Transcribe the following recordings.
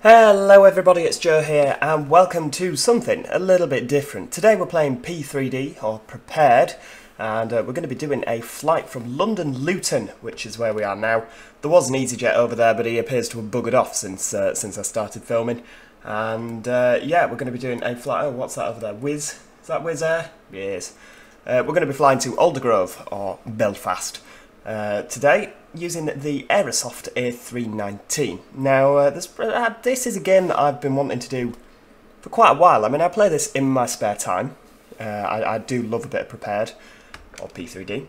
Hello everybody, it's Joe here and welcome to something a little bit different. Today we're playing P3D, or Prepared, and we're going to be doing a flight from London Luton, which is where we are now. There was an EasyJet over there, but he appears to have buggered off since I started filming. And yeah, we're going to be doing a flight. Oh, what's that over there? vEZY? Is that Wizz Air? Yes. We're going to be flying to Aldergrove, or Belfast, today, using the Aerosoft A319. Now, this is a game that I've been wanting to do for quite a while. I mean, I play this in my spare time. I do love a bit of Prepared, or P3D.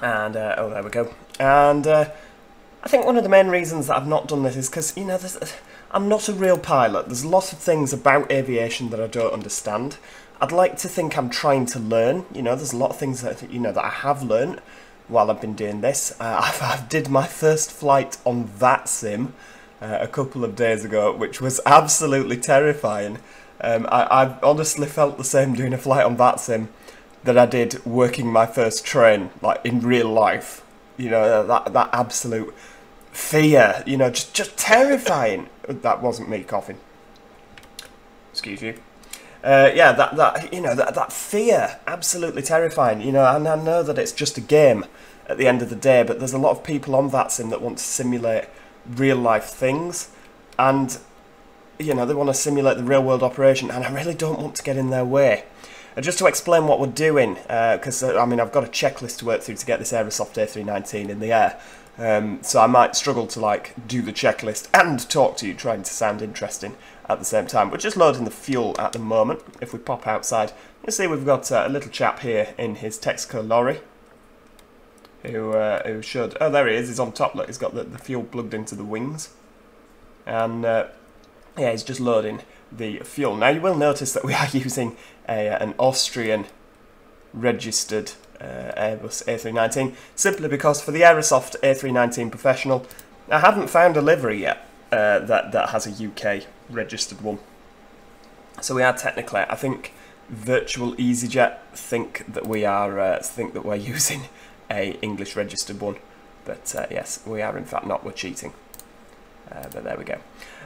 And, oh, there we go. And I think one of the main reasons that I've not done this is because, you know, I'm not a real pilot. There's lots of things about aviation that I don't understand. I'd like to think I'm trying to learn. You know, there's a lot of things that, you know, that I have learned while I've been doing this. I did my first flight on vEZY a couple of days ago, which was absolutely terrifying. I honestly felt the same doing a flight on vEZY that I did working my first train, like in real life. You know, that absolute fear, you know, just terrifying. That wasn't me coughing. Excuse you. Yeah, that fear, absolutely terrifying, you know, and I know that it's just a game at the end of the day, but there's a lot of people on vEZY that want to simulate real life things, and, you know, they want to simulate the real world operation, and I really don't want to get in their way. Just to explain what we're doing, because, I mean, I've got a checklist to work through to get this Aerosoft A319 in the air, so I might struggle to, like, do the checklist and talk to you, trying to sound interesting at the same time. We're just loading the fuel at the moment. If we pop outside, you'll see we've got a little chap here in his Texaco lorry who should... Oh, there he is. He's on top. Look, he's got the fuel plugged into the wings. And, yeah, he's just loading the fuel. Now, you will notice that we are using an Austrian-registered Airbus A319, simply because for the Aerosoft A319 Professional, I haven't found a livery yet that has a UK registered one. So we are technically, I think, virtual EasyJet think that we are we're using a English registered one, but yes, we are in fact not. We're cheating. But there we go.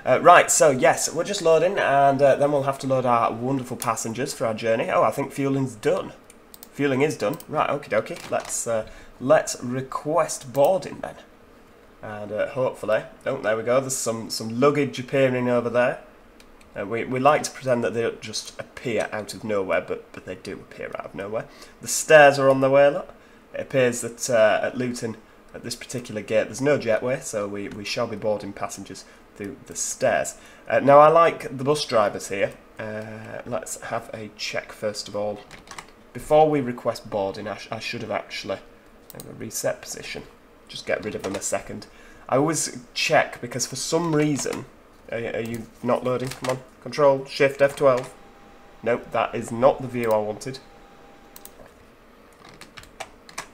Right, so yes, we're just loading, and then we'll have to load our wonderful passengers for our journey. Oh, I think fueling's done. Fueling is done. Right, okie dokie. Let's request boarding then. And hopefully, oh, there we go. There's some luggage appearing over there. We like to pretend that they don't just appear out of nowhere, but they do appear out of nowhere. The stairs are on their way. Look, it appears that at Luton, at this particular gate, there's no jetway, so we shall be boarding passengers through the stairs. Now, I like the bus drivers here. Let's have a check first of all. Before we request boarding, I should have actually reset position. Just get rid of them a second. I always check, because for some reason... Are you not loading? Come on. Control, Shift, F12. Nope, that is not the view I wanted.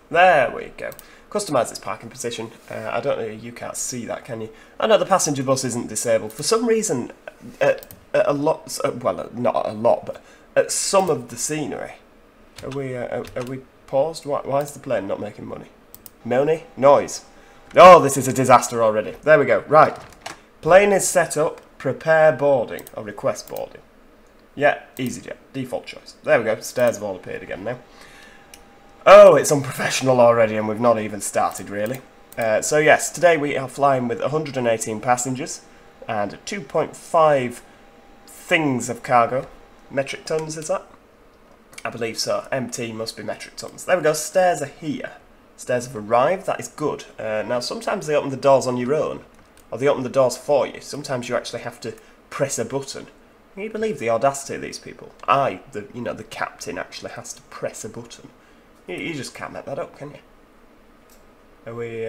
There we go. Customise its parking position. I don't know, you can't see that, can you? Oh no, the passenger bus isn't disabled. For some reason, at a lot... Well, not a lot, but at some of the scenery... Are we paused? Why is the plane not making money? Money? Noise. Oh, this is a disaster already. There we go. Right. Plane is set up. Prepare boarding. Or request boarding. Yeah, EasyJet. Default choice. There we go. Stairs have all appeared again now. Oh, it's unprofessional already, and we've not even started, really. So yes, today we are flying with 118 passengers and 2.5 things of cargo. Metric tons, is that? I believe so. MT must be metric tons. There we go. Stairs are here. Stairs have arrived. That is good. Now, sometimes they open the doors on your own, or they open the doors for you. Sometimes you actually have to press a button. Can you believe the audacity of these people? The captain actually has to press a button. You just can't make that up, can you? Are we?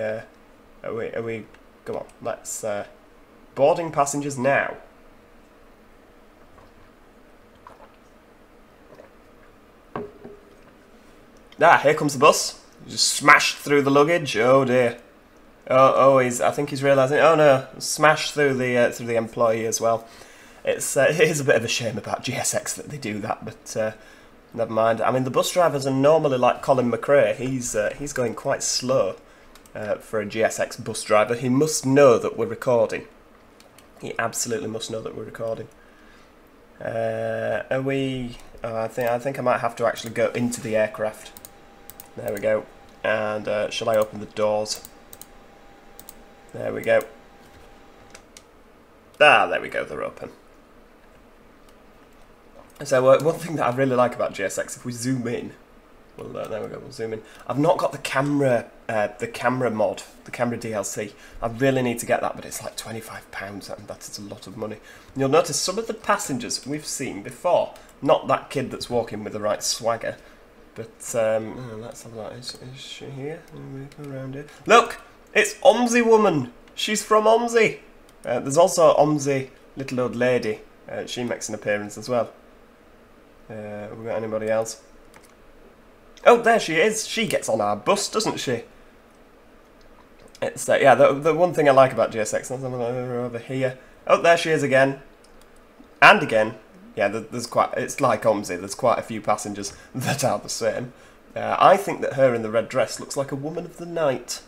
Go on. Let's boarding passengers now. Ah, here comes the bus. Just smashed through the luggage. Oh dear. Oh, I think he's realising. Oh no, smashed through the employee as well. It is a bit of a shame about GSX that they do that, but never mind. I mean, the bus drivers are normally like Colin McRae. He's going quite slow for a GSX bus driver. He must know that we're recording. He absolutely must know that we're recording. Are we... Oh, I think I might have to actually go into the aircraft. There we go. And shall I open the doors? There we go. Ah, there we go, they're open. So one thing that I really like about GSX, if we zoom in, well, there we go, we'll zoom in. I've not got the camera mod, the camera DLC. I really need to get that, but it's like £25, and that is a lot of money. And you'll notice some of the passengers we've seen before, not that kid that's walking with the right swagger, but let's have a look. Is she here? Go around here. Look, it's Omzi woman. She's from Omzi. There's also Omzi little old lady. She makes an appearance as well. Have we got anybody else? Oh, there she is. She gets on our bus, doesn't she? It's yeah. The one thing I like about GSX, over here. Oh, there she is again, and again. Yeah, there's quite. It's like Omzi. There's quite a few passengers that are the same. I think that her in the red dress looks like a woman of the night.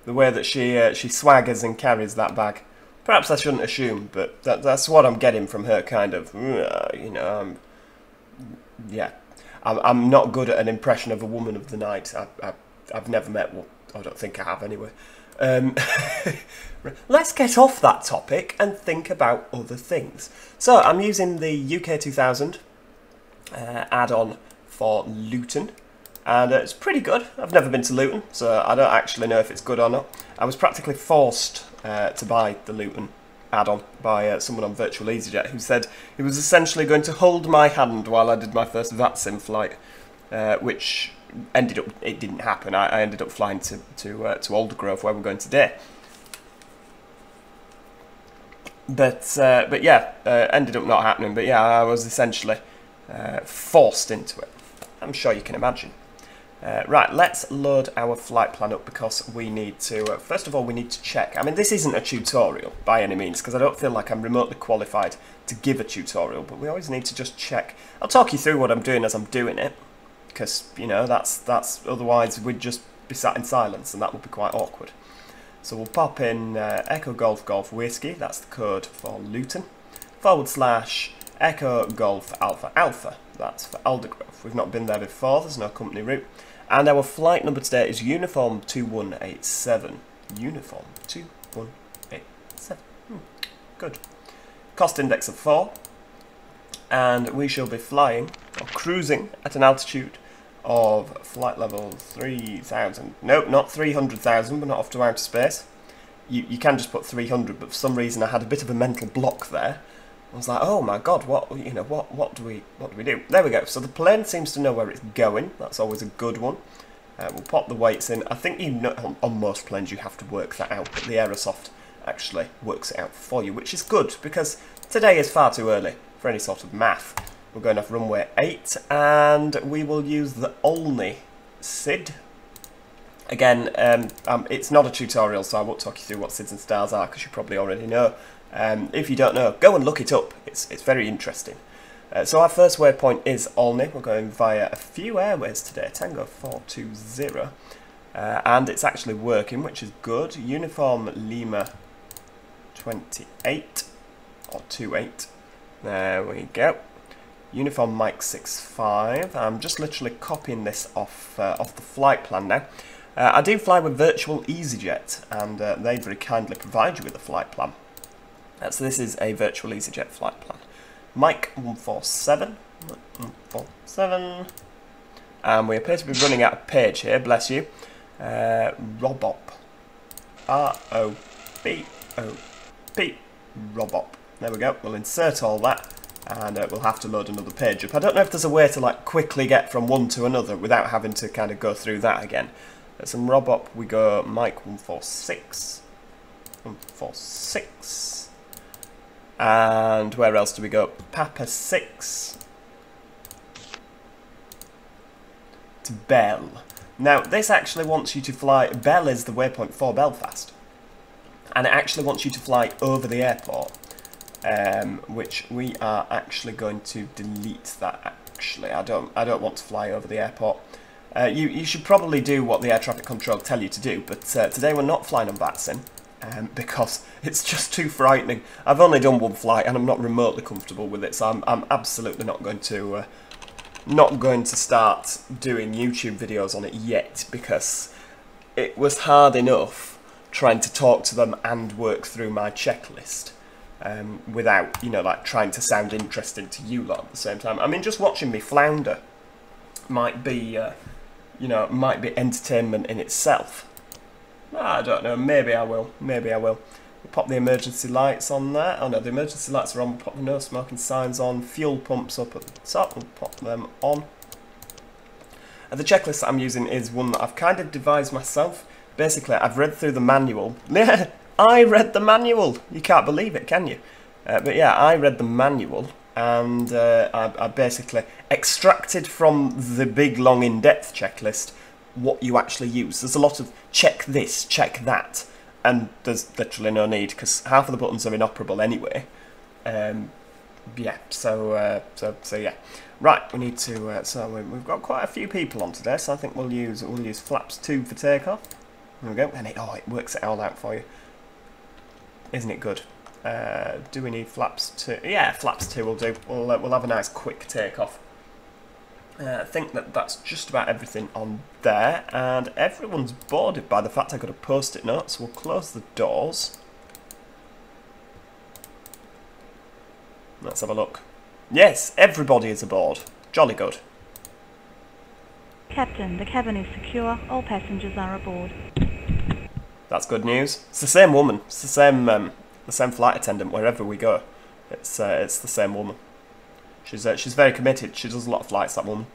The way that she swaggers and carries that bag. Perhaps I shouldn't assume, but that's what I'm getting from her. Kind of, you know. Yeah. I'm not good at an impression of a woman of the night. I've never met one. I don't think I have anyway. Let's get off that topic and think about other things. So I'm using the UK 2000 add-on for Luton, and it's pretty good. I've never been to Luton, so I don't actually know if it's good or not. I was practically forced to buy the Luton add-on by someone on Virtual EasyJet who said he was essentially going to hold my hand while I did my first VATSIM flight, which ended up, it didn't happen. I ended up flying to Aldergrove, where we're going today. But yeah, ended up not happening. But yeah, I was essentially forced into it. I'm sure you can imagine. Right, let's load our flight plan up because we need to, first of all, we need to check. I mean, this isn't a tutorial by any means because I don't feel like I'm remotely qualified to give a tutorial, but we always need to just check. I'll talk you through what I'm doing as I'm doing it because, you know, that's otherwise we'd just be sat in silence and that would be quite awkward. So we'll pop in Echo Golf Golf Whiskey, that's the code for Luton, / Echo Golf Alpha Alpha, that's for Aldergrove. We've not been there before, there's no company route. And our flight number today is Uniform 2187. Uniform 2187. Good. Cost index of 4. And we shall be flying, or cruising, at an altitude of flight level 3,000. Nope, not 300,000, we're not off to outer space. You can just put 300, but for some reason I had a bit of a mental block there. I was like, oh my god, what do we do? There we go. So the plane seems to know where it's going. That's always a good one. We'll pop the weights in. I think you know, on most planes you have to work that out, but the Aerosoft actually works it out for you, which is good because today is far too early for any sort of math. We're going off runway 8, and we will use the Olney SID. Again, it's not a tutorial, so I won't talk you through what SIDs and stars are because you probably already know. If you don't know, go and look it up. It's very interesting. So our first waypoint is Olney. We're going via a few airways today, Tango 420, and it's actually working, which is good. Uniform Lima 28 or 28. There we go. Uniform Mike 65. I'm just literally copying this off the flight plan now. I do fly with Virtual EasyJet, and they very kindly provide you with a flight plan. So this is a Virtual EasyJet flight plan. Mike 147. And we appear to be running out of page here, bless you. Robop. R-O-B-O-P. Robop. There we go. We'll insert all that, and we'll have to load another page up. I don't know if there's a way to like quickly get from one to another without having to kind of go through that again. Some Robop, we go Mike 146. 146. And where else do we go? Papa 6 to Bell. Now this actually wants you to fly, Bell is the waypoint for Belfast, and it actually wants you to fly over the airport, which we are actually going to delete that. Actually, I don't want to fly over the airport. You should probably do what the air traffic control tell you to do, but today we're not flying on VATSIM. because it's just too frightening. I've only done one flight and I'm not remotely comfortable with it, so I'm absolutely not going to start doing YouTube videos on it yet, because it was hard enough trying to talk to them and work through my checklist without, you know, like trying to sound interesting to you lot at the same time. I mean, just watching me flounder might be, you know, might be entertainment in itself. I don't know, maybe I will, maybe I will. We'll pop the emergency lights on there. Oh no, the emergency lights are on. We'll pop the no smoking signs on. Fuel pumps up at the top. We'll pop them on. The checklist that I'm using is one that I've kind of devised myself. Basically, I've read through the manual. Yeah, I read the manual. You can't believe it, can you? But yeah, I read the manual, and I basically extracted from the big, long, in-depth checklist what you actually use. There's a lot of check this, check that, and there's literally no need, because half of the buttons are inoperable anyway. Yeah, so yeah. Right, we need to. So we've got quite a few people on today, so I think we'll use flaps 2 for takeoff. There we go, and it works it all out for you. Isn't it good? Do we need flaps 2? Yeah, flaps 2 will do. We'll have a nice quick takeoff. I think that's just about everything on there, and everyone's boarded by the fact I got a post-it note, so we'll close the doors. Let's have a look. Yes, everybody is aboard. Jolly good. Captain, the cabin is secure. All passengers are aboard. That's good news. It's the same woman. It's the same flight attendant wherever we go. It's the same woman. She's very committed. She does a lot of flights, that woman.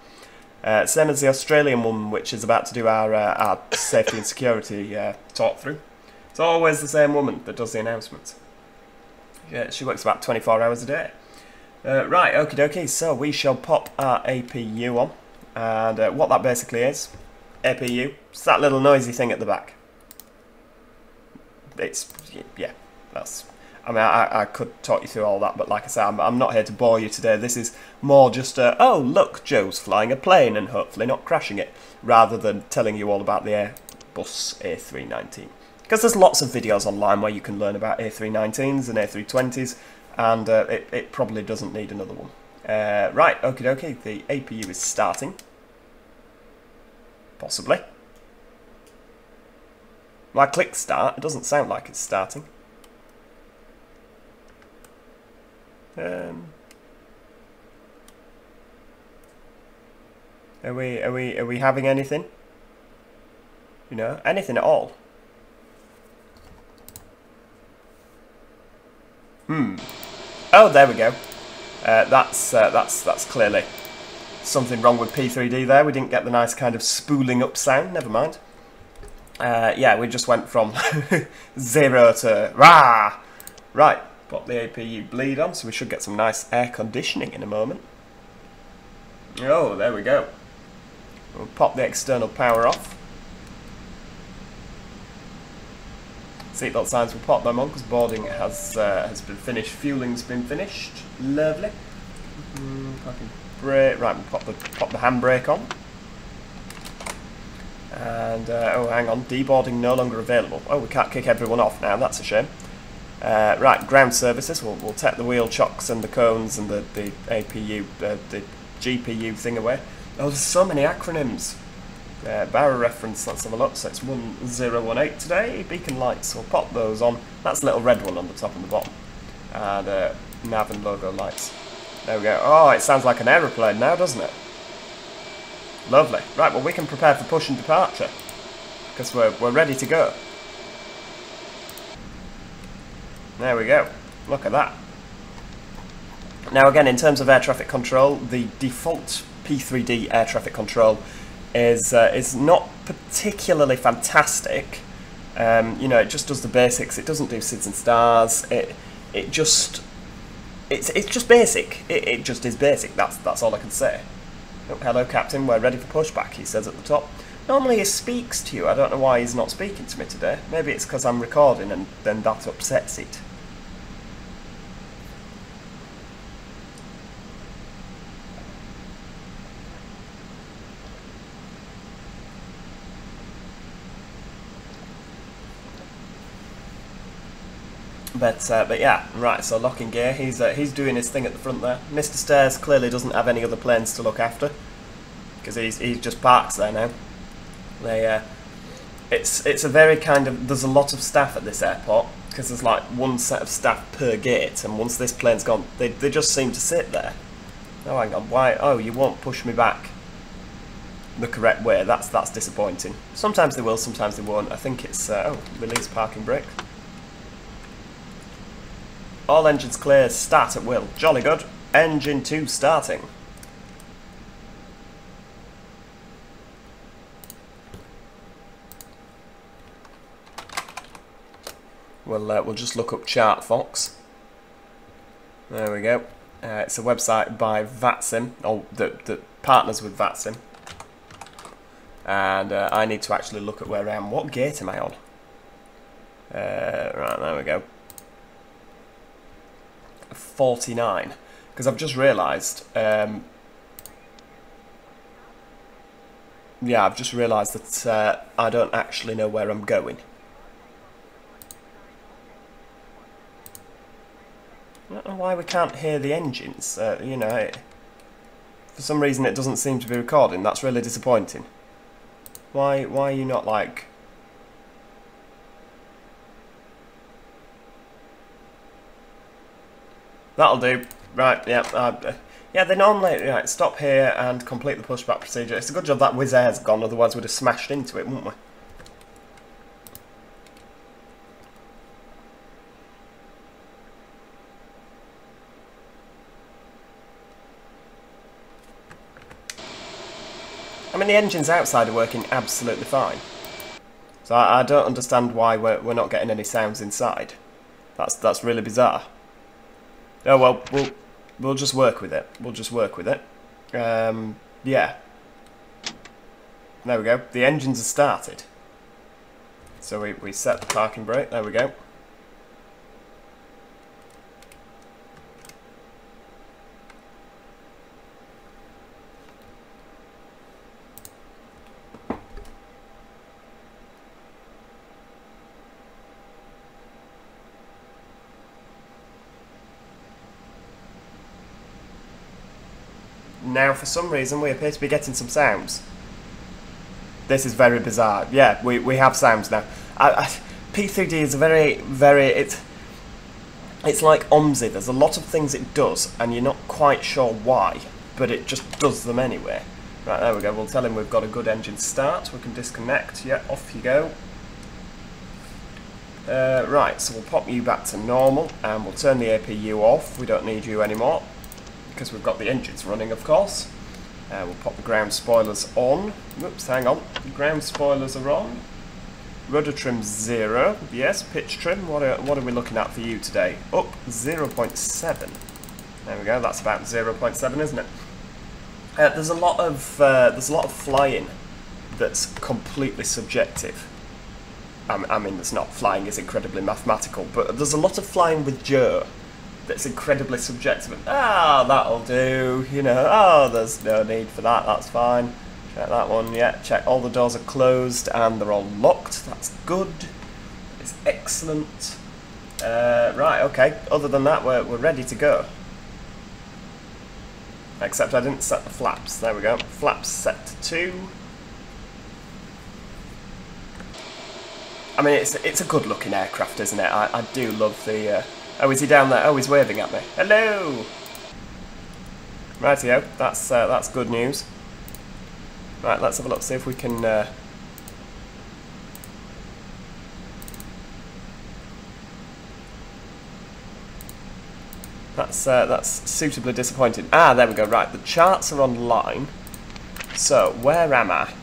Same as the Australian woman, which is about to do our safety and security talk through. It's always the same woman that does the announcements. Yeah, she works about 24 hours a day. Right, okie dokie. So we shall pop our APU on, and what that basically is, APU, it's that little noisy thing at the back. It's yeah, that's. I mean, I could talk you through all that, but like I said, I'm not here to bore you today. This is more just oh, look, Joe's flying a plane and hopefully not crashing it, rather than telling you all about the Airbus A319. Because there's lots of videos online where you can learn about A319s and A320s, and it probably doesn't need another one. Right, okie dokie, the APU is starting. Possibly. When I click start, it doesn't sound like it's starting. Are we having anything? You know, anything at all? Oh, there we go. That's clearly something wrong with P3D there. We didn't get the nice kind of spooling up sound. Never mind. Yeah, we just went from 0 to rah. Right. Pop the APU bleed on, so we should get some nice air conditioning in a moment. Oh, there we go. We'll pop the external power off. Seatbelt signs, we'll pop them on because boarding has been finished. Fueling's been finished. Lovely. Brake. Right, we'll pop the handbrake on. And oh, hang on, deboarding no longer available. Oh, we can't kick everyone off now. That's a shame. Right, ground services, we'll take the wheel chocks and the cones and the APU, the GPU thing away. Oh, there's so many acronyms. Barra reference, let's have a look. So it's 1018 today. Beacon lights, we'll pop those on. That's the little red one on the top and the bottom. And nav and logo lights. There we go. Oh, it sounds like an aeroplane now, doesn't it? Lovely. Right, well we can prepare for push and departure, because we're ready to go. There we go. Look at that. Now again, in terms of air traffic control, the default P3D air traffic control is not particularly fantastic. You know, it just does the basics. It doesn't do SIDS and stars. It's just basic. It just is basic. That's all I can say. Oh, hello, Captain. We're ready for pushback, he says at the top. Normally he speaks to you. I don't know why he's not speaking to me today. Maybe it's because I'm recording and then that upsets it. But yeah, right, so locking gear, he's doing his thing at the front there. Mr. Stairs clearly doesn't have any other planes to look after, because he just parks there now. It's a very kind of, there's a lot of staff at this airport, because there's like one set of staff per gate, and once this plane's gone, they just seem to sit there. Oh, hang on, why? Oh, you won't push me back the correct way. That's disappointing. Sometimes they will, sometimes they won't. I think it's oh, release parking brake. All engines clear, start at will. Jolly good. Engine 2 starting. We'll just look up Chart Fox. There we go. It's a website by vEZY, or that partners with vEZY. And I need to actually look at where I am. What gate am I on? Right, there we go. 49. Because I've just realised... yeah, I've just realised that I don't actually know where I'm going. I don't know why we can't hear the engines. You know, for some reason it doesn't seem to be recording. That's really disappointing. Why are you not like... That'll do. Right, yeah. Yeah, they normally... Right, stop here and complete the pushback procedure. It's a good job that Wizz Air's gone, otherwise we'd have smashed into it, wouldn't we? I mean, the engines outside are working absolutely fine. So I don't understand why we're not getting any sounds inside. That's really bizarre. Oh well, we'll just work with it. We'll just work with it. Yeah. There we go. The engines are started. So we set the parking brake. There we go. Now, for some reason, we appear to be getting some sounds. This is very bizarre. Yeah, we have sounds now. P3D is a very... It's like OMSI. There's a lot of things it does, and you're not quite sure why, but it just does them anyway. Right, there we go. We'll tell him we've got a good engine start. We can disconnect. Yeah, off you go. Right, so we'll pop you back to normal, and we'll turn the APU off. We don't need you anymore, because we've got the engines running, of course. We'll pop the ground spoilers on. Oops, hang on. The ground spoilers are on. Rudder trim 0. Yes, pitch trim. What are we looking at for you today? Up 0.7. There we go. That's about 0.7, isn't it? There's a lot of flying that's completely subjective. I mean, there's not. Flying is incredibly mathematical, but there's a lot of flying with Joe that's incredibly subjective. Ah, that'll do, you know. Oh, there's no need for that, that's fine. Check that one, yeah, check all the doors are closed and they're all locked. That's good. It's excellent. Right, okay, other than that, we're ready to go. Except I didn't set the flaps. There we go. Flaps set to 2. I mean, it's a good looking aircraft, isn't it? I do love the... Oh, is he down there? Oh, he's waving at me. Hello! Rightio, that's good news. Right, let's have a look, see if we can... That's suitably disappointing. Ah, there we go, right, the charts are online. So, where am I?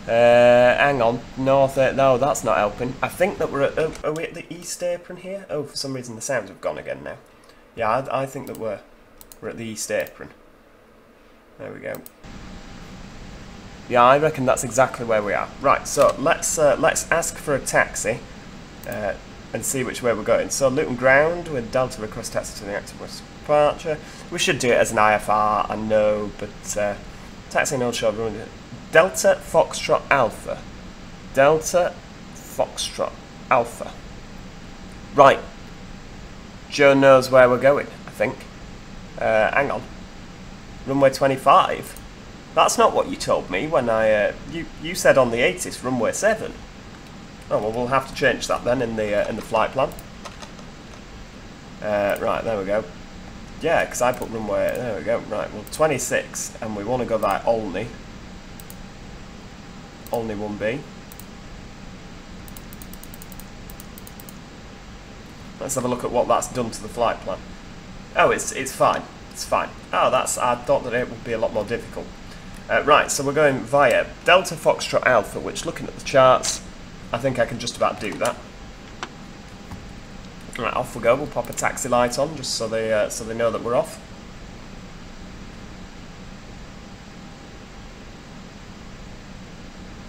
Hang on, north, no, that's not helping. I think that we're at, are we at the east apron here? Oh, for some reason the sounds have gone again now. Yeah, I think that we're at the east apron. There we go. Yeah, I reckon that's exactly where we are. Right, so let's ask for a taxi and see which way we're going. So Luton ground with Delta request taxi to the active west departure. We should do it as an IFR, I know, but taxi no show. Delta Foxtrot Alpha. Delta Foxtrot Alpha. Right, Joe knows where we're going, I think. Hang on. Runway 25? That's not what you told me when you said on the 80s runway 7. Oh well, we'll have to change that then in the flight plan. Right, there we go. Yeah, because I put runway. There we go. Right, well 26, and we want to go by Olney. Olney 1B. Let's have a look at what that's done to the flight plan. Oh, it's fine. It's fine. Oh, I thought that it would be a lot more difficult. Right, so we're going via Delta Foxtrot Alpha, which, looking at the charts, I think I can just about do that. Right, off we go. We'll pop a taxi light on, just so they know that we're off.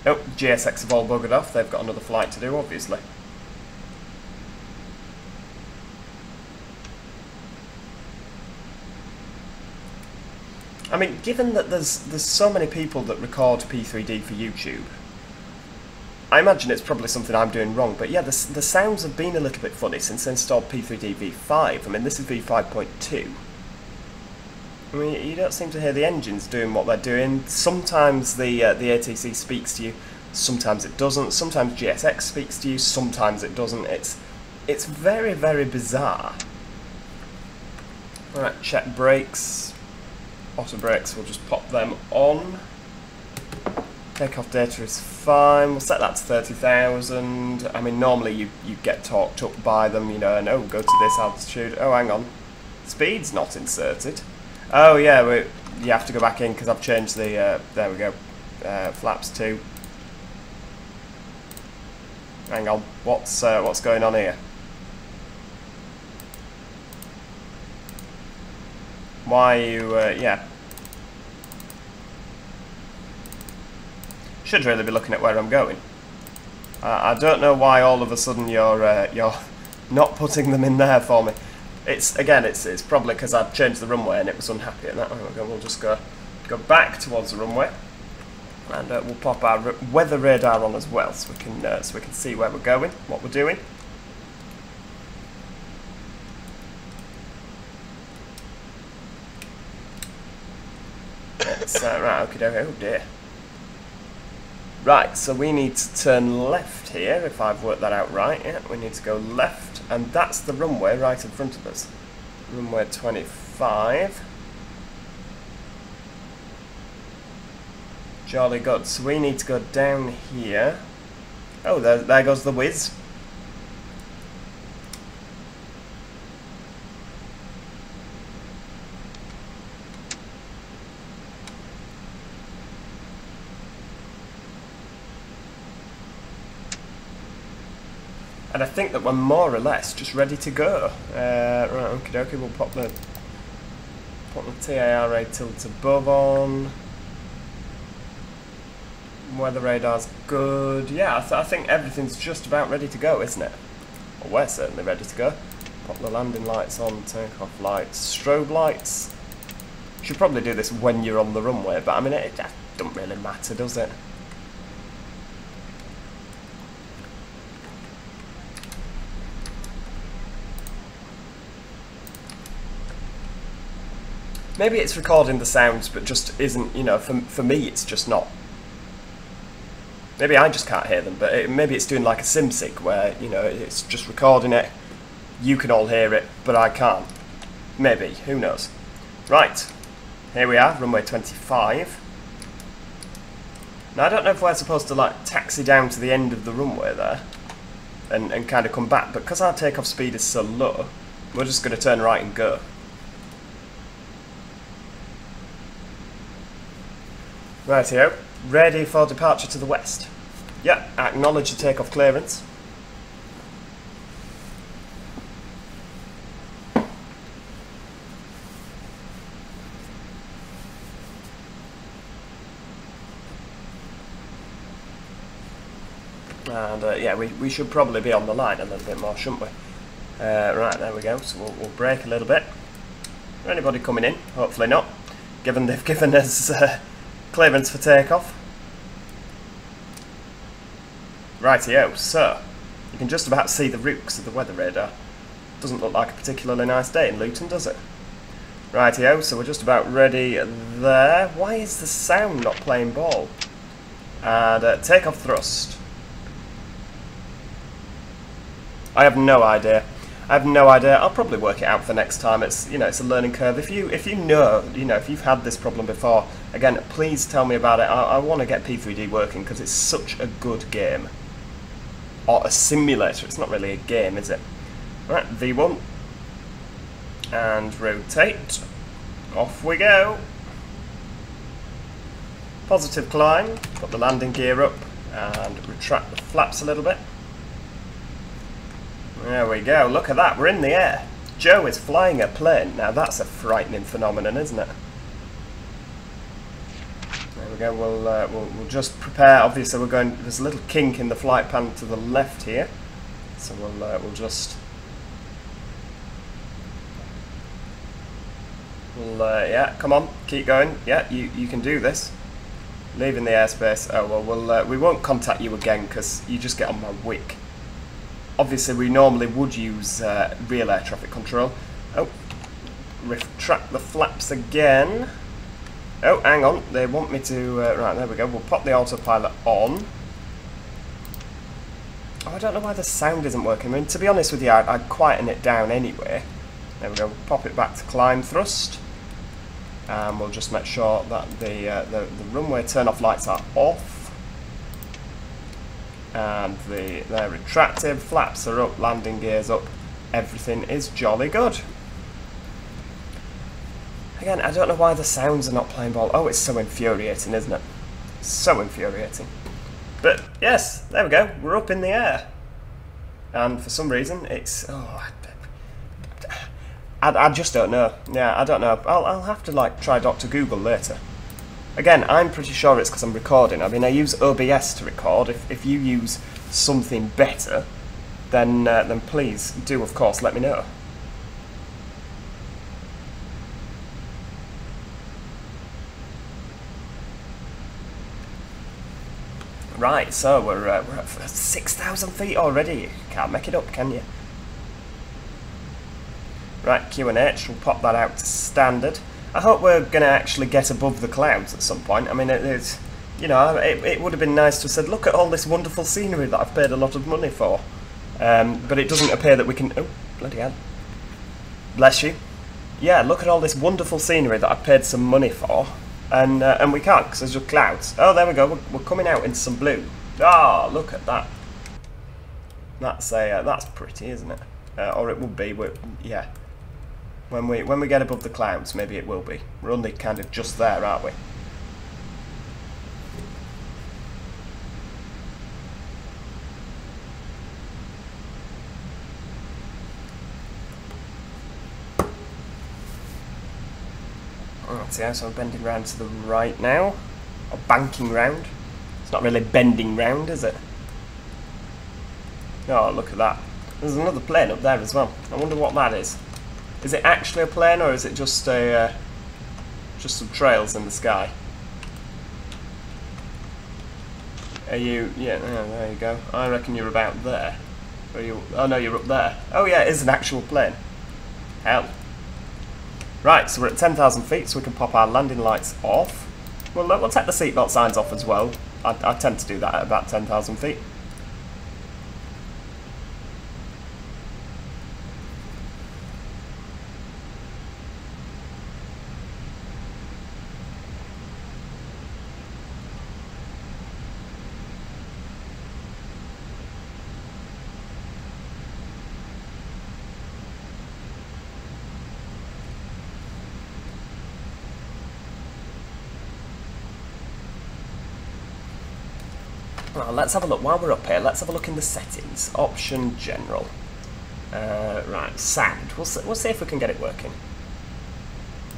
Oh, GSX have all buggered off. They've got another flight to do, obviously. I mean, given that there's so many people that record P3D for YouTube, I imagine it's probably something I'm doing wrong. But yeah, the sounds have been a little bit funny since I installed P3D v5. I mean, this is v5.2. I mean, you don't seem to hear the engines doing what they're doing. Sometimes the ATC speaks to you, sometimes it doesn't. Sometimes GSX speaks to you, sometimes it doesn't. It's very, very bizarre. Alright, check brakes. Auto brakes, we'll just pop them on. Takeoff data is fine. We'll set that to 30,000. I mean, normally you get talked up by them, you know, and oh, go to this altitude. Oh, hang on. Speed's not inserted. Oh, yeah, you have to go back in because I've changed the, there we go, flaps 2. Hang on, what's going on here? Why are you, yeah. Should really be looking at where I'm going. I don't know why all of a sudden you're not putting them in there for me. It's probably because I've changed the runway and it was unhappy at that. We'll just go back towards the runway, and we'll pop our weather radar on as well, so we can see where we're going, what we're doing. Right, okay, oh dear. Right, so we need to turn left here, if I've worked that out right. Yeah, we need to go left, and that's the runway right in front of us. Runway 25. Jolly good. So we need to go down here. Oh, there goes the whiz. And I think that we're more or less just ready to go. Right, okie dokie, we'll pop the TARA tilt above on. Weather radar's good. Yeah, I think everything's just about ready to go, isn't it? Well, we're certainly ready to go. Pop the landing lights on, takeoff lights, strobe lights. Should probably do this when you're on the runway, but I mean, it doesn't really matter, does it? Maybe it's recording the sounds, but just isn't, you know, for me it's just not. Maybe I just can't hear them, but maybe it's doing like a SimSync where, you know, it's just recording it, you can all hear it, but I can't. Maybe, who knows. Right, here we are, runway 25. Now I don't know if we're supposed to like taxi down to the end of the runway there and kind of come back, but because our takeoff speed is so low, we're just going to turn right and go. Rightio, ready for departure to the west. Yeah, acknowledge the takeoff clearance. And yeah, we should probably be on the line a little bit more, shouldn't we? Right, there we go, so we'll brake a little bit. Is there anybody coming in? Hopefully not, given they've given us clearance for takeoff. Rightio, so you can just about see the rooks of the weather radar. Doesn't look like a particularly nice day in Luton, does it? Rightio, so we're just about ready there. Why is the sound not playing ball? And takeoff thrust. I have no idea. I have no idea. I'll probably work it out for next time. It's, you know, it's a learning curve. If you know, if you've had this problem before, again, please tell me about it. I want to get P3D working because it's such a good game. Or a simulator. It's not really a game, is it? Right, V1. And rotate. Off we go. Positive climb. Put the landing gear up and retract the flaps a little bit. There we go. Look at that. We're in the air. Joe is flying a plane. Now that's a frightening phenomenon, isn't it? There we go. We'll just prepare. Obviously, we're going. There's a little kink in the flight pan to the left here, so we'll just. Yeah, come on, keep going. Yeah, you can do this. Leaving the airspace. Oh well, we won't contact you again because you just get on my wick. Obviously, we normally would use real air traffic control. Oh, retract the flaps again. Oh, hang on, they want me to. Right, there we go. We'll pop the autopilot on. Oh, I don't know why the sound isn't working. I mean, to be honest with you, I'd quieten it down anyway. There we go. We'll pop it back to climb thrust. And we'll just make sure that the runway turn-off lights are off. And they're retracted, flaps are up, landing gears up. Everything is jolly good. Again, I don't know why the sounds are not playing ball. Oh, it's so infuriating, isn't it? So infuriating. But yes, there we go. We're up in the air. And for some reason, it's... Oh, I just don't know. Yeah, I don't know. I'll have to like try Dr. Google later. Again, I'm pretty sure it's because I'm recording. I mean, I use OBS to record. If you use something better, then please do, of course, let me know. Right, so we're at 6,000 feet already. You can't make it up, can you? Right, Q and H, we'll pop that out to standard. I hope we're going to actually get above the clouds at some point. I mean, it's, you know, it would have been nice to have said, look at all this wonderful scenery that I've paid a lot of money for. But it doesn't appear that we can... Oh, bloody hell. Bless you. Yeah, look at all this wonderful scenery that I've paid some money for. And we can't, because there's just clouds. Oh, there we go. We're coming out into some blue. Ah, oh, look at that. That's pretty, isn't it? Or it would be. Yeah. When we get above the clouds, maybe it will be. We're only kind of just there, aren't we? Let's see, so we're bending round to the right now. Or banking round. It's not really bending round, is it? Oh, look at that. There's another plane up there as well. I wonder what that is. Is it actually a plane, or is it just a just some trails in the sky? Are you? Yeah, oh, there you go. I reckon you're about there. Are you? Oh no, you're up there. Oh yeah, it is an actual plane. Hell. Right, so we're at 10,000 feet, so we can pop our landing lights off. We'll take the seatbelt signs off as well. I tend to do that at about 10,000 feet. Well, let's have a look. While we're up here, let's have a look in the settings. Option General. Right, sound. We'll see if we can get it working.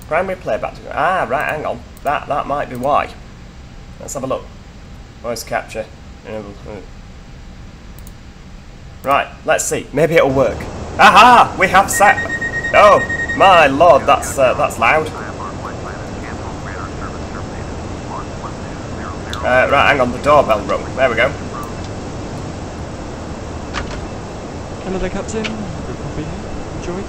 Primary playback. Ah, right, hang on. That might be why. Let's have a look. Voice capture. Right, let's see. Maybe it'll work. Aha! We have sat. Oh, my lord, that's loud. Right, hang on, the doorbell rung. There we go. Hello there, Captain. Good copy here. Joey?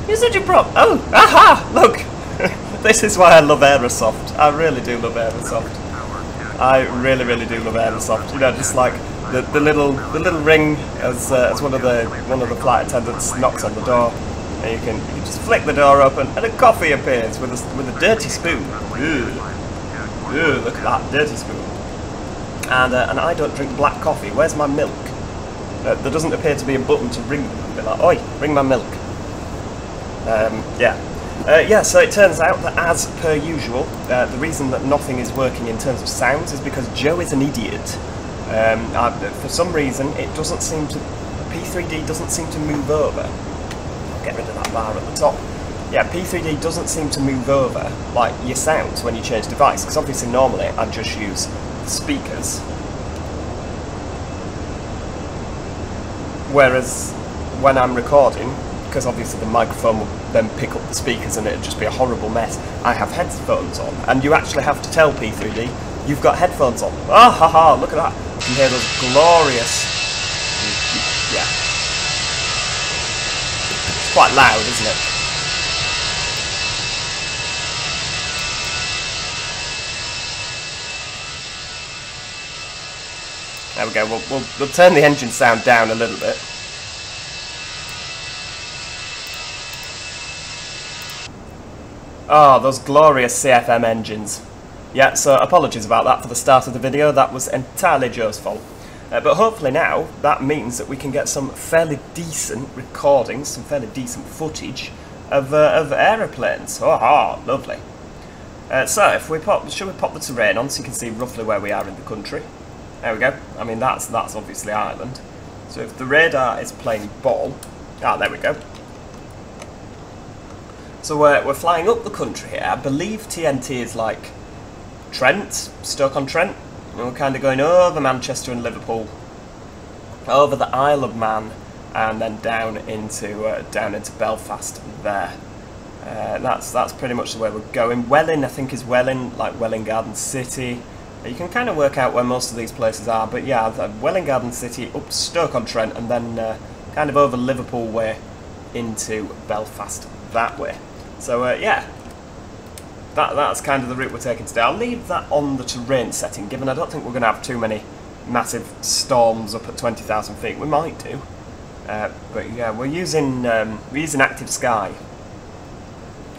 Use a prop. Oh, aha! Look, this is why I love Aerosoft. I really do love Aerosoft. I really, really do love Aerosoft. You know, just like the little ring as one of the flight attendants knocks on the door, and you can just flick the door open, and a coffee appears with a dirty spoon. Ew, look at that dirty spoon. And I don't drink black coffee. Where's my milk? There doesn't appear to be a button to ring them and be like, oi, bring my milk. Yeah, so it turns out that, as per usual, the reason that nothing is working in terms of sounds is because Joe is an idiot. For some reason, it doesn't seem to... P3D doesn't seem to move over. I'll get rid of that bar at the top. Yeah, P3D doesn't seem to move over, like, your sounds when you change device, because obviously normally I just use the speakers. Whereas, when I'm recording, because obviously the microphone will then pick up the speakers and it'd just be a horrible mess, I have headphones on, and you actually have to tell P3D you've got headphones on. Ah, ha ha, look at that. You can hear those glorious... Yeah. It's quite loud, isn't it? There we go, we'll turn the engine sound down a little bit. Oh, those glorious CFM engines. Yeah, so apologies about that for the start of the video, that was entirely Joe's fault. But hopefully now, that means that we can get some fairly decent recordings, some fairly decent footage of aeroplanes. Oh, lovely. So, if we should we pop the terrain on so you can see roughly where we are in the country? There we go. I mean, that's obviously Ireland. So if the radar is playing ball... Ah, there we go. So we're flying up the country here. I believe TNT is like Trent, Stoke-on-Trent. And we're kind of going over Manchester and Liverpool, over the Isle of Man, and then down into Belfast there. That's pretty much the way we're going. Welling, I think, is Welling, like Welling Garden City. You can kind of work out where most of these places are, but yeah, Welling Garden City, up Stoke-on-Trent, and then kind of over Liverpool way into Belfast that way. So yeah, that's kind of the route we're taking today. I'll leave that on the terrain setting, given I don't think we're going to have too many massive storms up at 20,000 feet. We might do, but yeah, we're using Active Sky.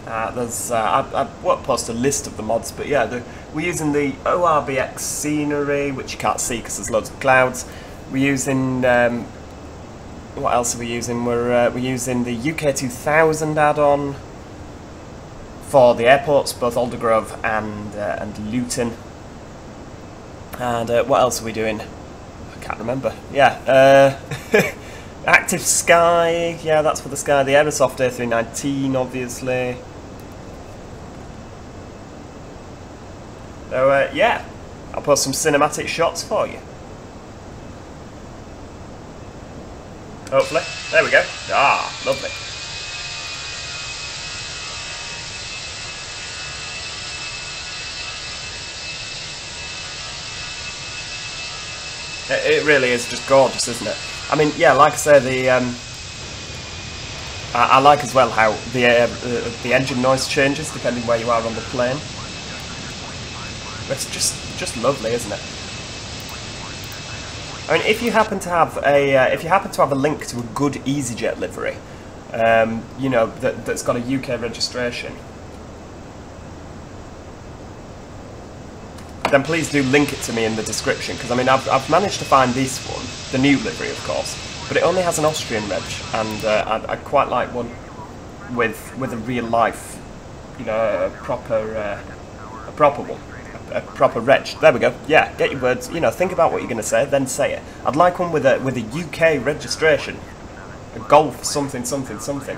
I won't post a list of the mods, but yeah, we're using the ORBX scenery, which you can't see because there's loads of clouds. We're using what else are we using? We're using the UK 2000 add-on for the airports, both Aldergrove and Luton. And what else are we doing? I can't remember. Yeah, Active Sky. Yeah, that's for the sky. The Aerosoft A319, obviously. So yeah, I'll post some cinematic shots for you. Hopefully. There we go. Ah, lovely. It really is just gorgeous, isn't it? I mean, yeah, like I say, I like as well how the engine noise changes depending where you are on the plane. It's just lovely, isn't it? I mean, if you happen to have a link to a good EasyJet livery, you know, that's got a UK registration, then please do link it to me in the description, because I mean, I've managed to find this one, the new livery, of course, but it only has an Austrian reg, and I quite like one with a real life, you know, a proper reg. There we go. Yeah, get your words. You know, think about what you're going to say, then say it. I'd like one with a UK registration, a Golf something something something.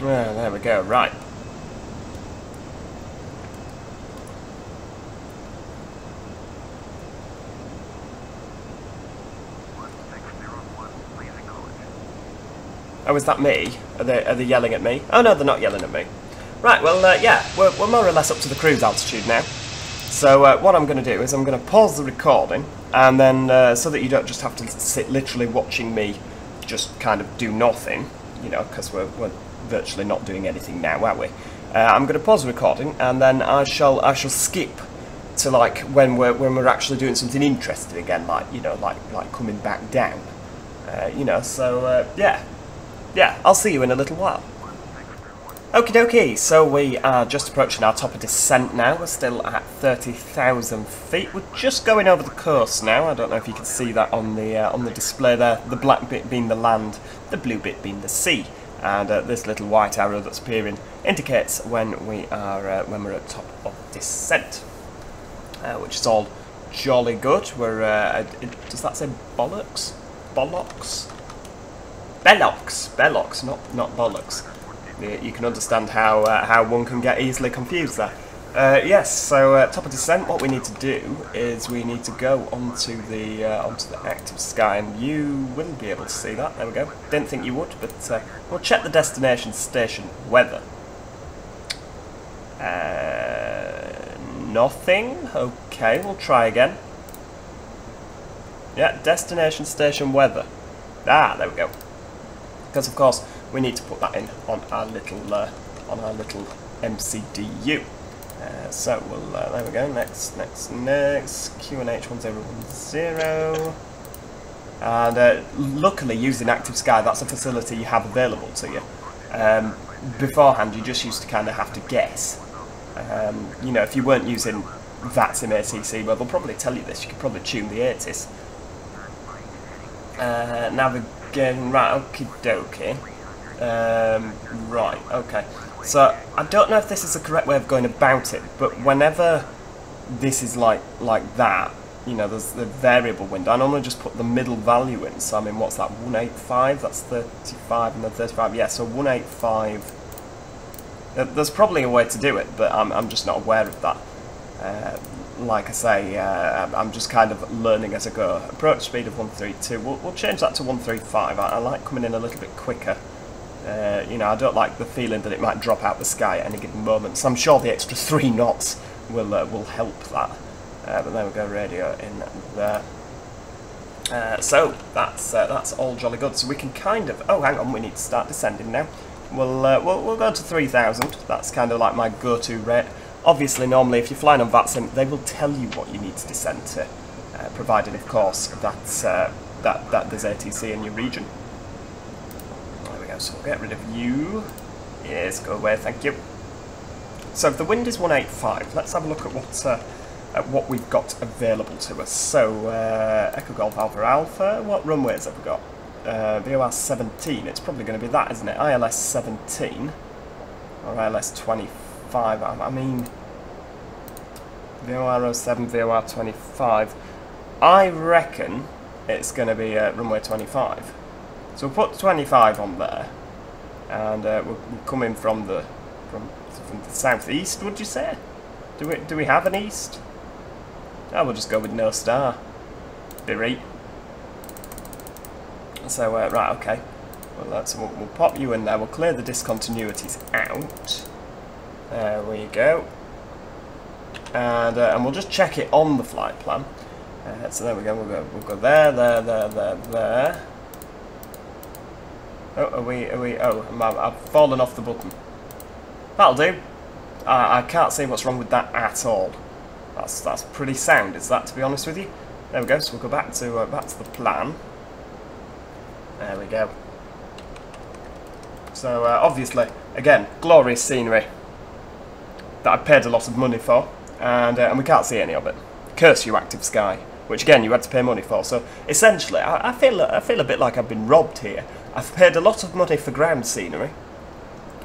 Well, there we go, right. Oh, is that me? Are they yelling at me? Oh no, they're not yelling at me. Right, well, yeah, we're more or less up to the cruise altitude now. So what I'm going to do is I'm going to pause the recording, and then so that you don't just have to sit literally watching me just kind of do nothing, you know, because we're virtually not doing anything now, are we? I'm going to pause the recording, and then I shall skip to like when we're actually doing something interesting again, like, you know, like coming back down, you know. So yeah, I'll see you in a little while. Okie dokie, so we are just approaching our top of descent now. We're still at 30,000 feet. We're just going over the coast now. I don't know if you can see that on the display there. The black bit being the land, the blue bit being the sea, and this little white arrow that's appearing indicates when we're at top of descent, which is all jolly good. We're does that say bollocks? Bollocks? Bellocks, not bollocks. You can understand how one can get easily confused there. Yes, so top of descent, what we need to do is we need to go onto the active sky, and you will be able to see that. There we go. Didn't think you would, but we'll check the destination station weather. Nothing. Okay, we'll try again. Yeah, destination station weather. Ah, there we go. Because of course we need to put that in on our little MCDU. So we'll there we go. Next QNH 1010, and luckily using Active Sky, that's a facility you have available to you. Beforehand, you just used to kind of have to guess. You know, if you weren't using VATSIM ATC, well, they'll probably tell you this. You could probably tune the ATIS. Navigating, right, okie dokie. Right, okay. So, I don't know if this is the correct way of going about it, but whenever this is like that, you know, there's the variable window. I normally just put the middle value in. So, I mean, what's that, 185? That's 35 and then 35. Yeah, so 185. There's probably a way to do it, but I'm just not aware of that. Like I say, I'm just kind of learning as I go. Approach speed of 132. We'll change that to 135. I like coming in a little bit quicker. You know, I don't like the feeling that it might drop out the sky at any given moment. So I'm sure the extra 3 knots will help that. But there we go, radio in there. So that's all jolly good. So we can kind of. Oh, hang on, we need to start descending now. We'll go to 3,000. That's kind of like my go-to rate. Obviously, normally, if you're flying on VATSIM, they will tell you what you need to descend to, provided, of course, that there's ATC in your region. There we go. So we'll get rid of you. Yes, go away. Thank you. So if the wind is 185, let's have a look at what we've got available to us. So Echo Golf Alpha Alpha. What runways have we got? VOR 17. It's probably going to be that, isn't it? ILS 17 or ILS 25. I mean, VOR 07, VOR 25. I reckon it's going to be runway 25. So we'll put 25 on there, and we'll come in from the southeast. Would you say? Do we have an east? Oh, we'll just go with no star. Be right. So right, okay. Well, we'll pop you in there. We'll clear the discontinuities out. There we go. And we'll just check it on the flight plan. So there we go. We'll go there, there. Oh, are we? Oh, I've fallen off the button. That'll do. I can't see what's wrong with that at all. That's pretty sound, is that, to be honest with you? There we go. So we'll go back to the plan. There we go. So obviously, again, glorious scenery that I paid a lot of money for, and we can't see any of it. Curse you, Active Sky, which again you had to pay money for. So essentially, I feel a bit like I've been robbed here. I've paid a lot of money for ground scenery,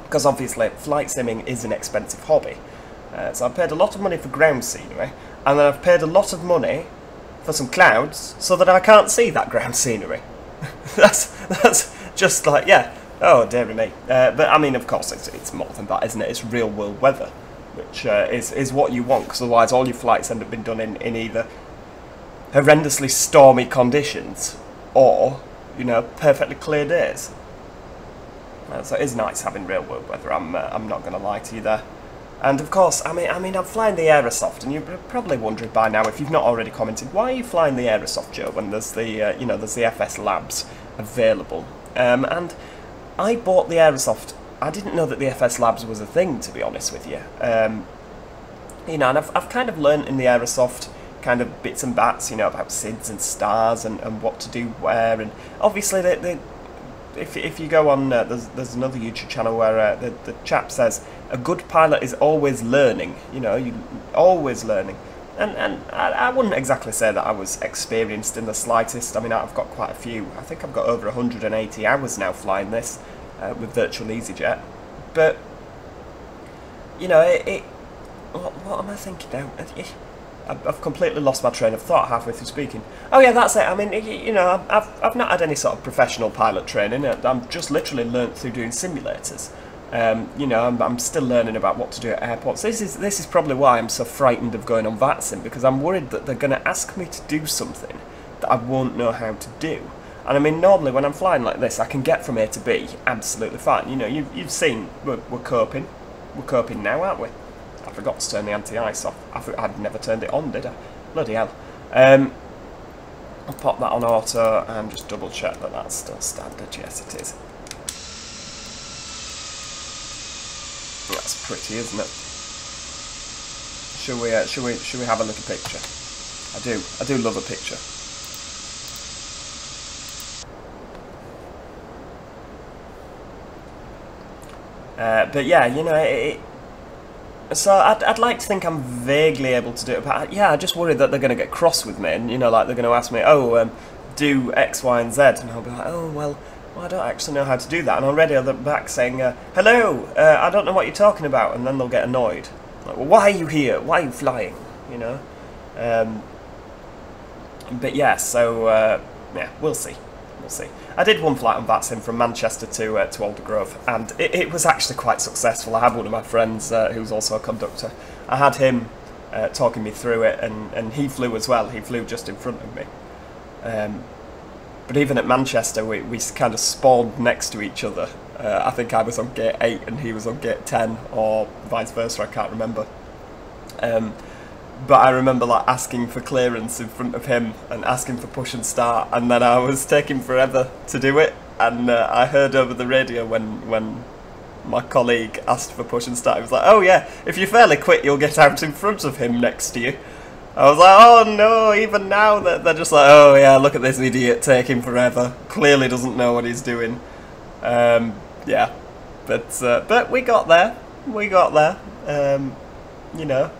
because obviously flight simming is an expensive hobby. So I've paid a lot of money for ground scenery, and then I've paid a lot of money for some clouds so that I can't see that ground scenery. that's just like, yeah, Oh, dear me. But I mean, of course, it's more than that, isn't it? It's real world weather, which is what you want, because otherwise all your flights end up being done in either horrendously stormy conditions or, you know, perfectly clear days. So it is nice having real world weather. I'm not going to lie to you there. And of course, I mean, I'm flying the Aerosoft, and you're probably wondering by now, if you've not already commented, why are you flying the Aerosoft, Joe, when there's the you know, there's the FS Labs available? And I bought the Aerosoft. I didn't know that the FS Labs was a thing, to be honest with you. You know, and I've kind of learnt in the Aerosoft kind of bits and bats, you know, about SIDS and stars and what to do where, and obviously if you go on, there's another YouTube channel where the chap says a good pilot is always learning. You know, you always learning, and I wouldn't exactly say that I was experienced in the slightest. I mean, I've got quite a few. I think I've got over 180 hours now flying this with virtual EasyJet, but you know, what am I thinking now? I've completely lost my train of thought halfway through speaking. Oh yeah, that's it. I mean, you know, I've not had any sort of professional pilot training. I'm just literally learnt through doing simulators. You know, I'm still learning about what to do at airports. This is probably why I'm so frightened of going on VATSIM, because I'm worried that they're going to ask me to do something that I won't know how to do. And I mean, normally when I'm flying like this, I can get from A to B absolutely fine. You know, you've seen we're coping. We're coping now, aren't we? I forgot to turn the anti-ice off. I'd never turned it on, did I? Bloody hell. I'll pop that on auto and just double check that that's still standard. Yes, it is. That's pretty, isn't it? Should we have a look at a picture? I do love a picture. But yeah, you know, so I'd like to think I'm vaguely able to do it, but yeah, I just worry that they're going to get cross with me, and you know, like they're going to ask me, oh, do X, Y, and Z, and I'll be like, oh well, I don't actually know how to do that, and already at the back saying, hello, I don't know what you're talking about, and then they'll get annoyed, like, well, why are you here? Why are you flying? You know, but yeah, so yeah, we'll see. We'll see. I did one flight on VATSIM from Manchester to Aldergrove, and it was actually quite successful. I had one of my friends who's also a conductor. I had him talking me through it, and he flew as well. He flew just in front of me. But even at Manchester, we kind of spawned next to each other. I think I was on gate 8 and he was on gate 10, or vice versa, I can't remember. But I remember like asking for clearance in front of him and asking for push and start, and then I was taking forever to do it, and I heard over the radio when my colleague asked for push and start, he was like, oh yeah, if you're fairly quick you'll get out in front of him next to you. I was like, oh no, even now they're just like, oh yeah, look at this idiot taking forever, clearly doesn't know what he's doing. Yeah, but we got there, you know.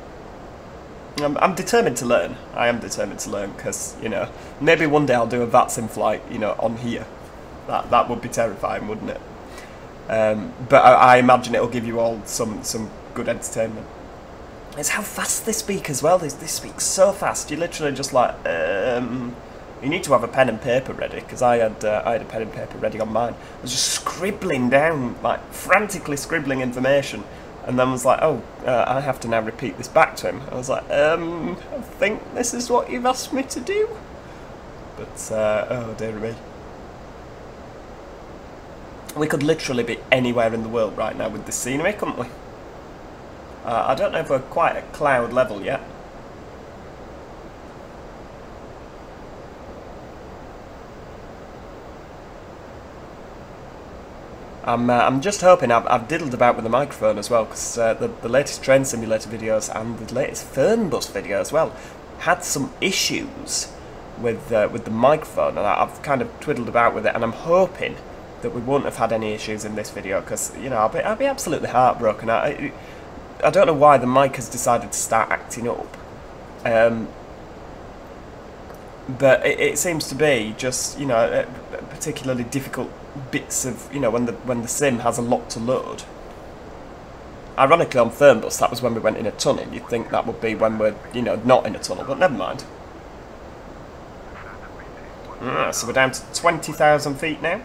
I'm determined to learn. I am determined to learn, because, you know, maybe one day I'll do a VATSIM flight, you know, on here. That would be terrifying, wouldn't it? But I imagine it'll give you all some good entertainment. It's how fast they speak as well. They speak so fast. You're literally just like, you need to have a pen and paper ready, because I had a pen and paper ready on mine. I was just scribbling down, like frantically scribbling information. And then was like, oh, I have to now repeat this back to him. I was like, I think this is what you've asked me to do. But, oh dear me. We could literally be anywhere in the world right now with this scenery, couldn't we? I don't know if we're quite at cloud level yet. I'm just hoping. I've diddled about with the microphone as well, because the latest train simulator videos and the latest Fernbus video as well had some issues with the microphone, and I've kind of twiddled about with it, and I'm hoping that we won't have had any issues in this video, because, you know, I'll be absolutely heartbroken. I don't know why the mic has decided to start acting up, but it seems to be just, you know, particularly difficult bits of, you know, when the sim has a lot to load. Ironically, on Fernbus, that was when we went in a tunnel. You'd think that would be when we're, you know, not in a tunnel, but never mind. So we're down to 20,000 feet now.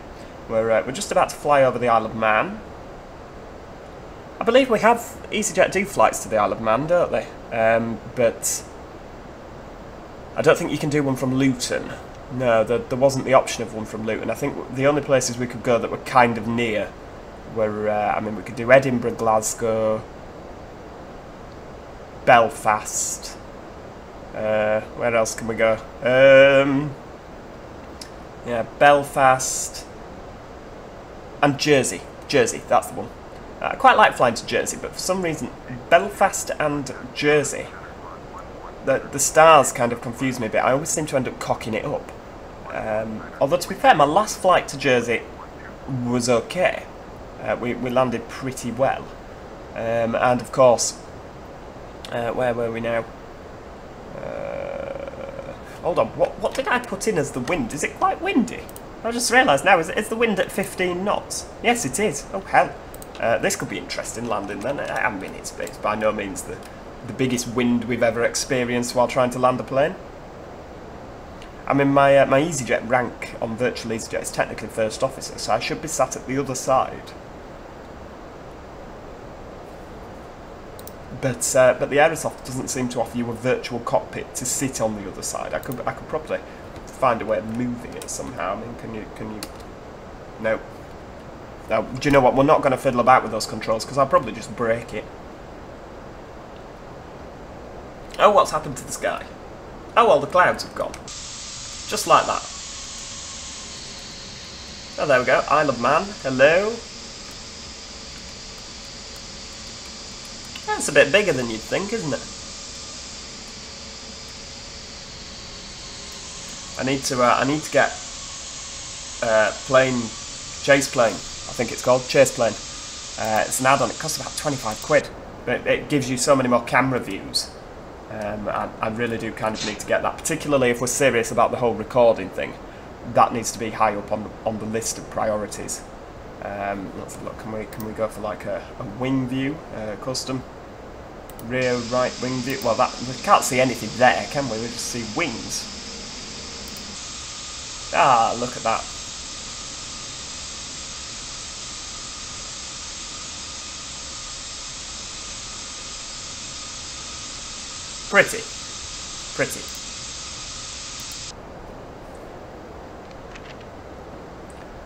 We're just about to fly over the Isle of Man. I believe we have EasyJet do flights to the Isle of Man, don't they? But I don't think you can do one from Luton. No, there wasn't the option of one from Luton. I think the only places we could go that were kind of near were, I mean, we could do Edinburgh, Glasgow, Belfast. Where else can we go? Yeah, Belfast and Jersey. Jersey, that's the one. I quite like flying to Jersey, but for some reason, Belfast and Jersey, the stars kind of confuse me a bit. I always seem to end up cocking it up. Although, to be fair, my last flight to Jersey was okay. We landed pretty well. And, of course, where were we now? Hold on, what did I put in as the wind? Is it quite windy? I just realised now, is the wind at 15 knots? Yes, it is. Oh, hell. This could be interesting landing then. I mean, it's by no means the biggest wind we've ever experienced while trying to land a plane. I mean, my EasyJet rank on virtual EasyJet is technically first officer, so I should be sat at the other side. But the Aerosoft doesn't seem to offer you a virtual cockpit to sit on the other side. I could probably find a way of moving it somehow. I mean, can you? No. Now, do you know what? We're not going to fiddle about with those controls because I'll probably just break it. Oh, what's happened to the sky? Oh, well, the clouds have gone. Just like that. Oh, there we go. Isle of Man. Hello. That's a bit bigger than you'd think, isn't it? I need to get chase plane. I think it's called chase plane. It's an add-on. It costs about 25 quid, but it gives you so many more camera views. I really do kind of need to get that, particularly if we're serious about the whole recording thing. That needs to be high up on the list of priorities. Let's have a look. Can we go for like a wing view, custom rear right wing view? Well, we can't see anything there, can we? We just see wings. Ah, look at that. Pretty. Pretty.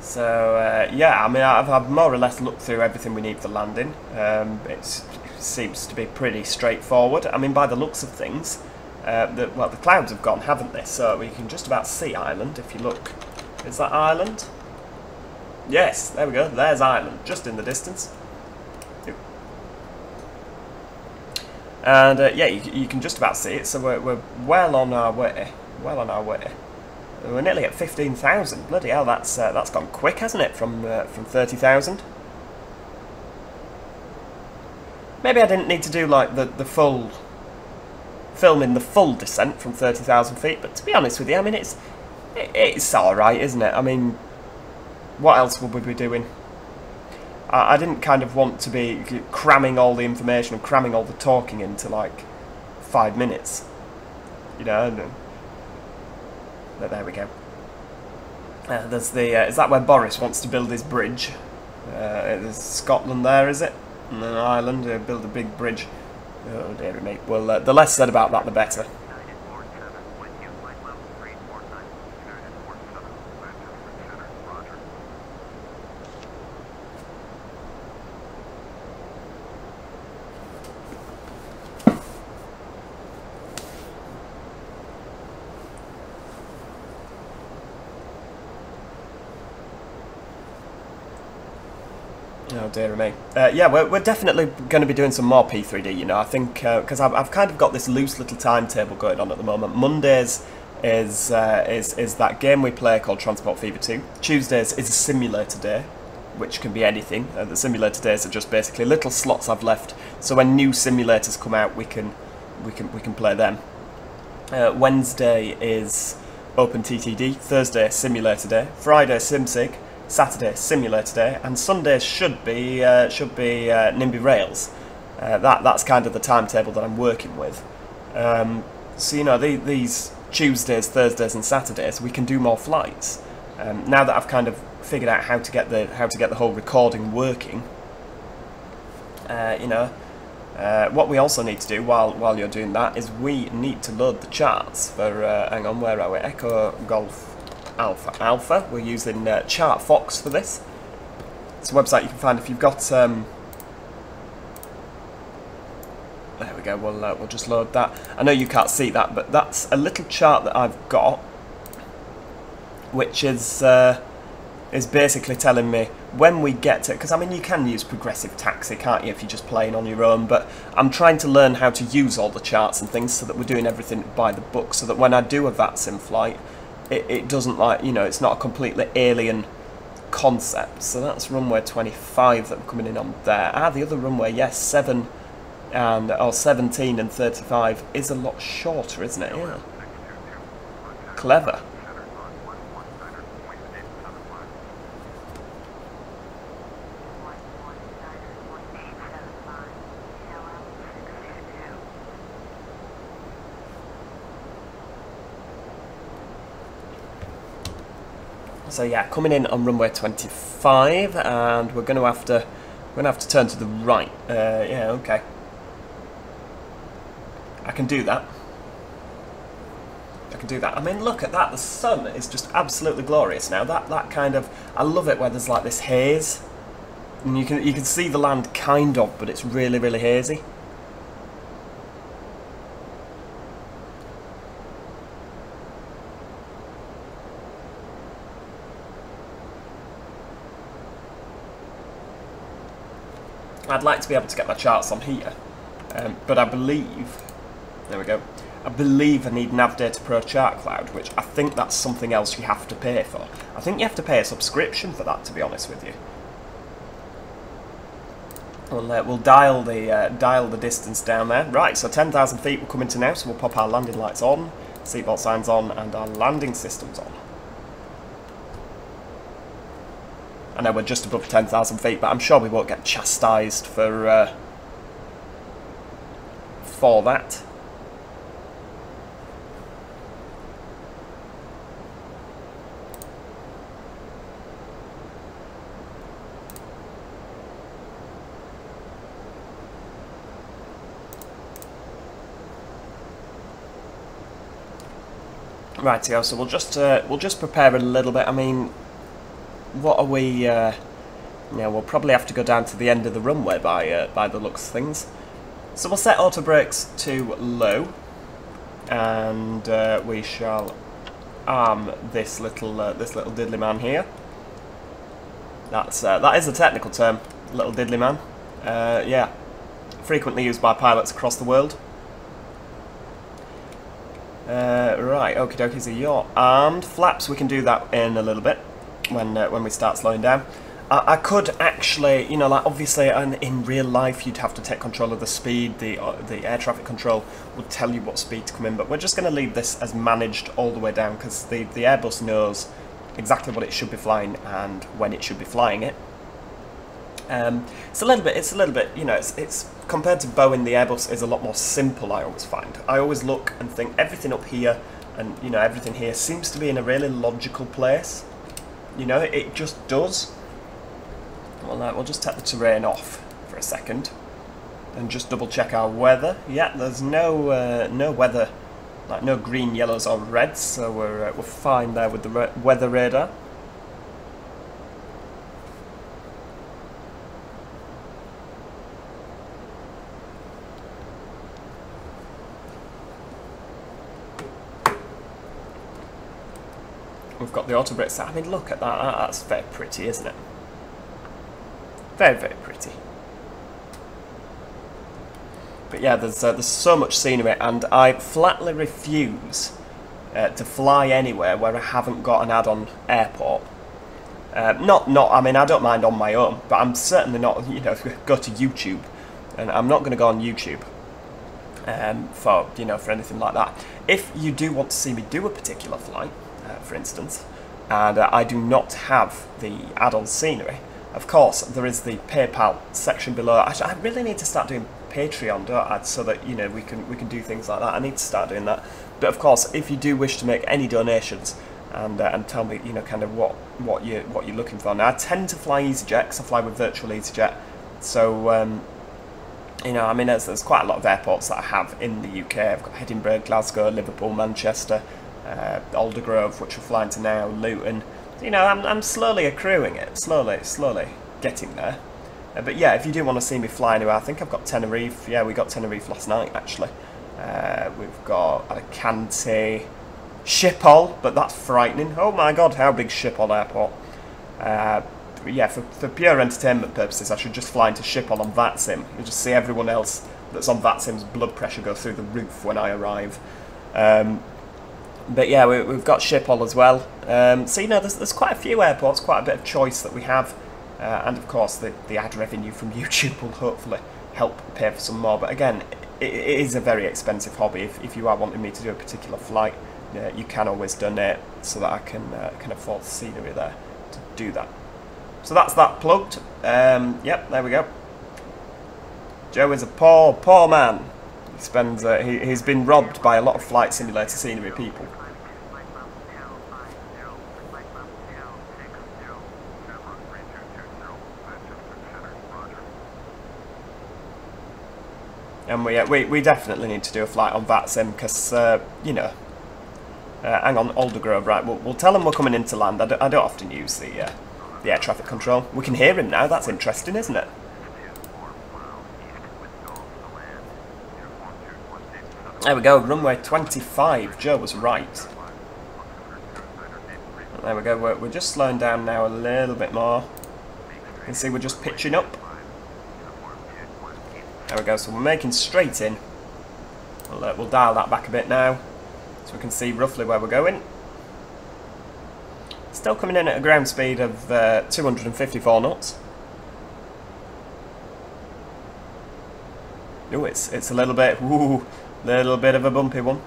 So, yeah, I mean, I've more or less looked through everything we need for landing. It seems to be pretty straightforward. I mean, by the looks of things, the clouds have gone, haven't they? So we can just about see Ireland, if you look. Is that Ireland? Yes, there we go. There's Ireland, just in the distance. And yeah, you can just about see it. So we're well on our way. Well on our way. We're nearly at 15,000. Bloody hell, that's gone quick, hasn't it? From 30,000. Maybe I didn't need to do like the full filming the full descent from 30,000 feet. But to be honest with you, I mean it's all right, isn't it? I mean, what else would we be doing? I didn't kind of want to be cramming all the information and cramming all the talking into like 5 minutes, you know. But there we go. There's the is that where Boris wants to build his bridge? There's Scotland there, is it? And then Ireland, build a big bridge. Oh dear me. Well, the less said about that, the better. Oh dear me. Yeah, we're definitely going to be doing some more P3D, you know. I think, because I've kind of got this loose little timetable going on at the moment. Mondays is that game we play called Transport Fever 2. Tuesdays is a simulator day, which can be anything. The simulator days are just basically little slots I've left, so when new simulators come out, we can play them. Wednesday is OpenTTD, Thursday simulator day, Friday SimSig, Saturday simulator day, and Sundays should be NIMBY Rails. That's kind of the timetable that I'm working with. So you know, these Tuesdays, Thursdays, and Saturdays we can do more flights. Now that I've kind of figured out how to get the whole recording working. You know, what we also need to do while you're doing that is we need to load the charts for. Hang on, where are we? Echo Golf Alpha Alpha. We're using ChartFox for this. It's a website you can find if you've got. There we go. We'll just load that. I know you can't see that, but that's a little chart that I've got, which is basically telling me when we get to, because I mean you can use progressive taxi, can't you, if you're just playing on your own, but I'm trying to learn how to use all the charts and things so that we're doing everything by the book, so that when I do a VATS in flight, it doesn't, like, you know, it's not a completely alien concept. So that's runway 25 that we're coming in on there. The other runway, yes, 17 and 35 is a lot shorter, isn't it? Yeah. Clever. So yeah, coming in on runway 25, and we're going to have to turn to the right. Yeah, okay. I can do that. I can do that. I mean, look at that. The sun is just absolutely glorious now. That kind of, I love it where there's like this haze, and you can see the land kind of, but it's really, really hazy. I'd like to be able to get my charts on here, but I believe, there we go, I believe I need Navdata Pro Chart Cloud, which I think that's something else you have to pay for. I think you have to pay a subscription for that, to be honest with you. We'll dial the distance down there. Right, so 10,000 feet we're coming to now, so we'll pop our landing lights on, seatbelt signs on, and our landing systems on. I know we're just above 10,000 feet, but I'm sure we won't get chastised for that. Rightio, so we'll just prepare a little bit. I mean, what are we? Yeah, we'll probably have to go down to the end of the runway by the looks of things. So we'll set auto brakes to low, and we shall arm this little diddly man here. That is a technical term, little diddly man. Yeah, frequently used by pilots across the world. Right, okie dokie, so you're armed. Flaps, we can do that in a little bit when we start slowing down. I could actually, you know, like obviously in real life you'd have to take control of the speed. The air traffic control would tell you what speed to come in, but we're just going to leave this as managed all the way down, because the Airbus knows exactly what it should be flying and when it should be flying it. It's a little bit, you know, it's compared to Boeing, the Airbus is a lot more simple, I always find. I always look and think everything up here and, you know, everything here seems to be in a really logical place. You know, it just does. Well, we'll just take the terrain off for a second and just double check our weather. Yeah, there's no no weather, like no green, yellows or reds, so we're fine there with the weather radar. We've got the auto brakes. I mean, look at that. That's very pretty, isn't it? Very, very pretty. But yeah, there's so much scenery, and I flatly refuse to fly anywhere where I haven't got an add-on airport. I mean, I don't mind on my own, but I'm certainly not, you know, go to YouTube, and I'm not going to go on YouTube for anything like that. If you do want to see me do a particular flight, for instance, and I do not have the add-on scenery, of course there is the PayPal section below. Actually, I really need to start doing Patreon, don't I, so that, you know, we can do things like that. I need to start doing that. But of course, if you do wish to make any donations, and tell me, you know, kind of what you're looking for. Now, I tend to fly EasyJet because I fly with virtual EasyJet, so you know, I mean, there's quite a lot of airports that I have in the UK. I've got Edinburgh, Glasgow, Liverpool, Manchester, Aldergrove, which we're flying to now, Luton. So, you know, I'm slowly accruing it, slowly getting there. But yeah, if you do want to see me fly anywhere, I think I've got Tenerife. Yeah, we got Tenerife last night, actually. We've got Alicante, Schiphol, but that's frightening. Oh my god, how big Schiphol Airport. Yeah, for pure entertainment purposes, I should just fly into Schiphol on VATSIM. You just see everyone else that's on VATSIM's blood pressure go through the roof when I arrive. But yeah, we've got Schiphol as well. So, you know, there's quite a few airports, quite a bit of choice that we have. And of course, the ad revenue from YouTube will hopefully help pay for some more. But again, it is a very expensive hobby. If you are wanting me to do a particular flight, you can always donate so that I can afford the scenery there to do that. So that's that plugged. Yep, there we go. Joe is a poor man. He spends. He's been robbed by a lot of flight simulator scenery people. And we definitely need to do a flight on VATSIM because you know. Hang on, Aldergrove, right? We'll tell him we're coming into land. I don't often use the air traffic control. We can hear him now. That's interesting, isn't it? There we go. Runway 25. Joe was right. There we go. We're just slowing down now a little bit more. You can see we're just pitching up. There we go. So we're making straight in. We'll dial that back a bit now, so we can see roughly where we're going. Still coming in at a ground speed of 254 knots. Ooh, it's a little bit of a bumpy one.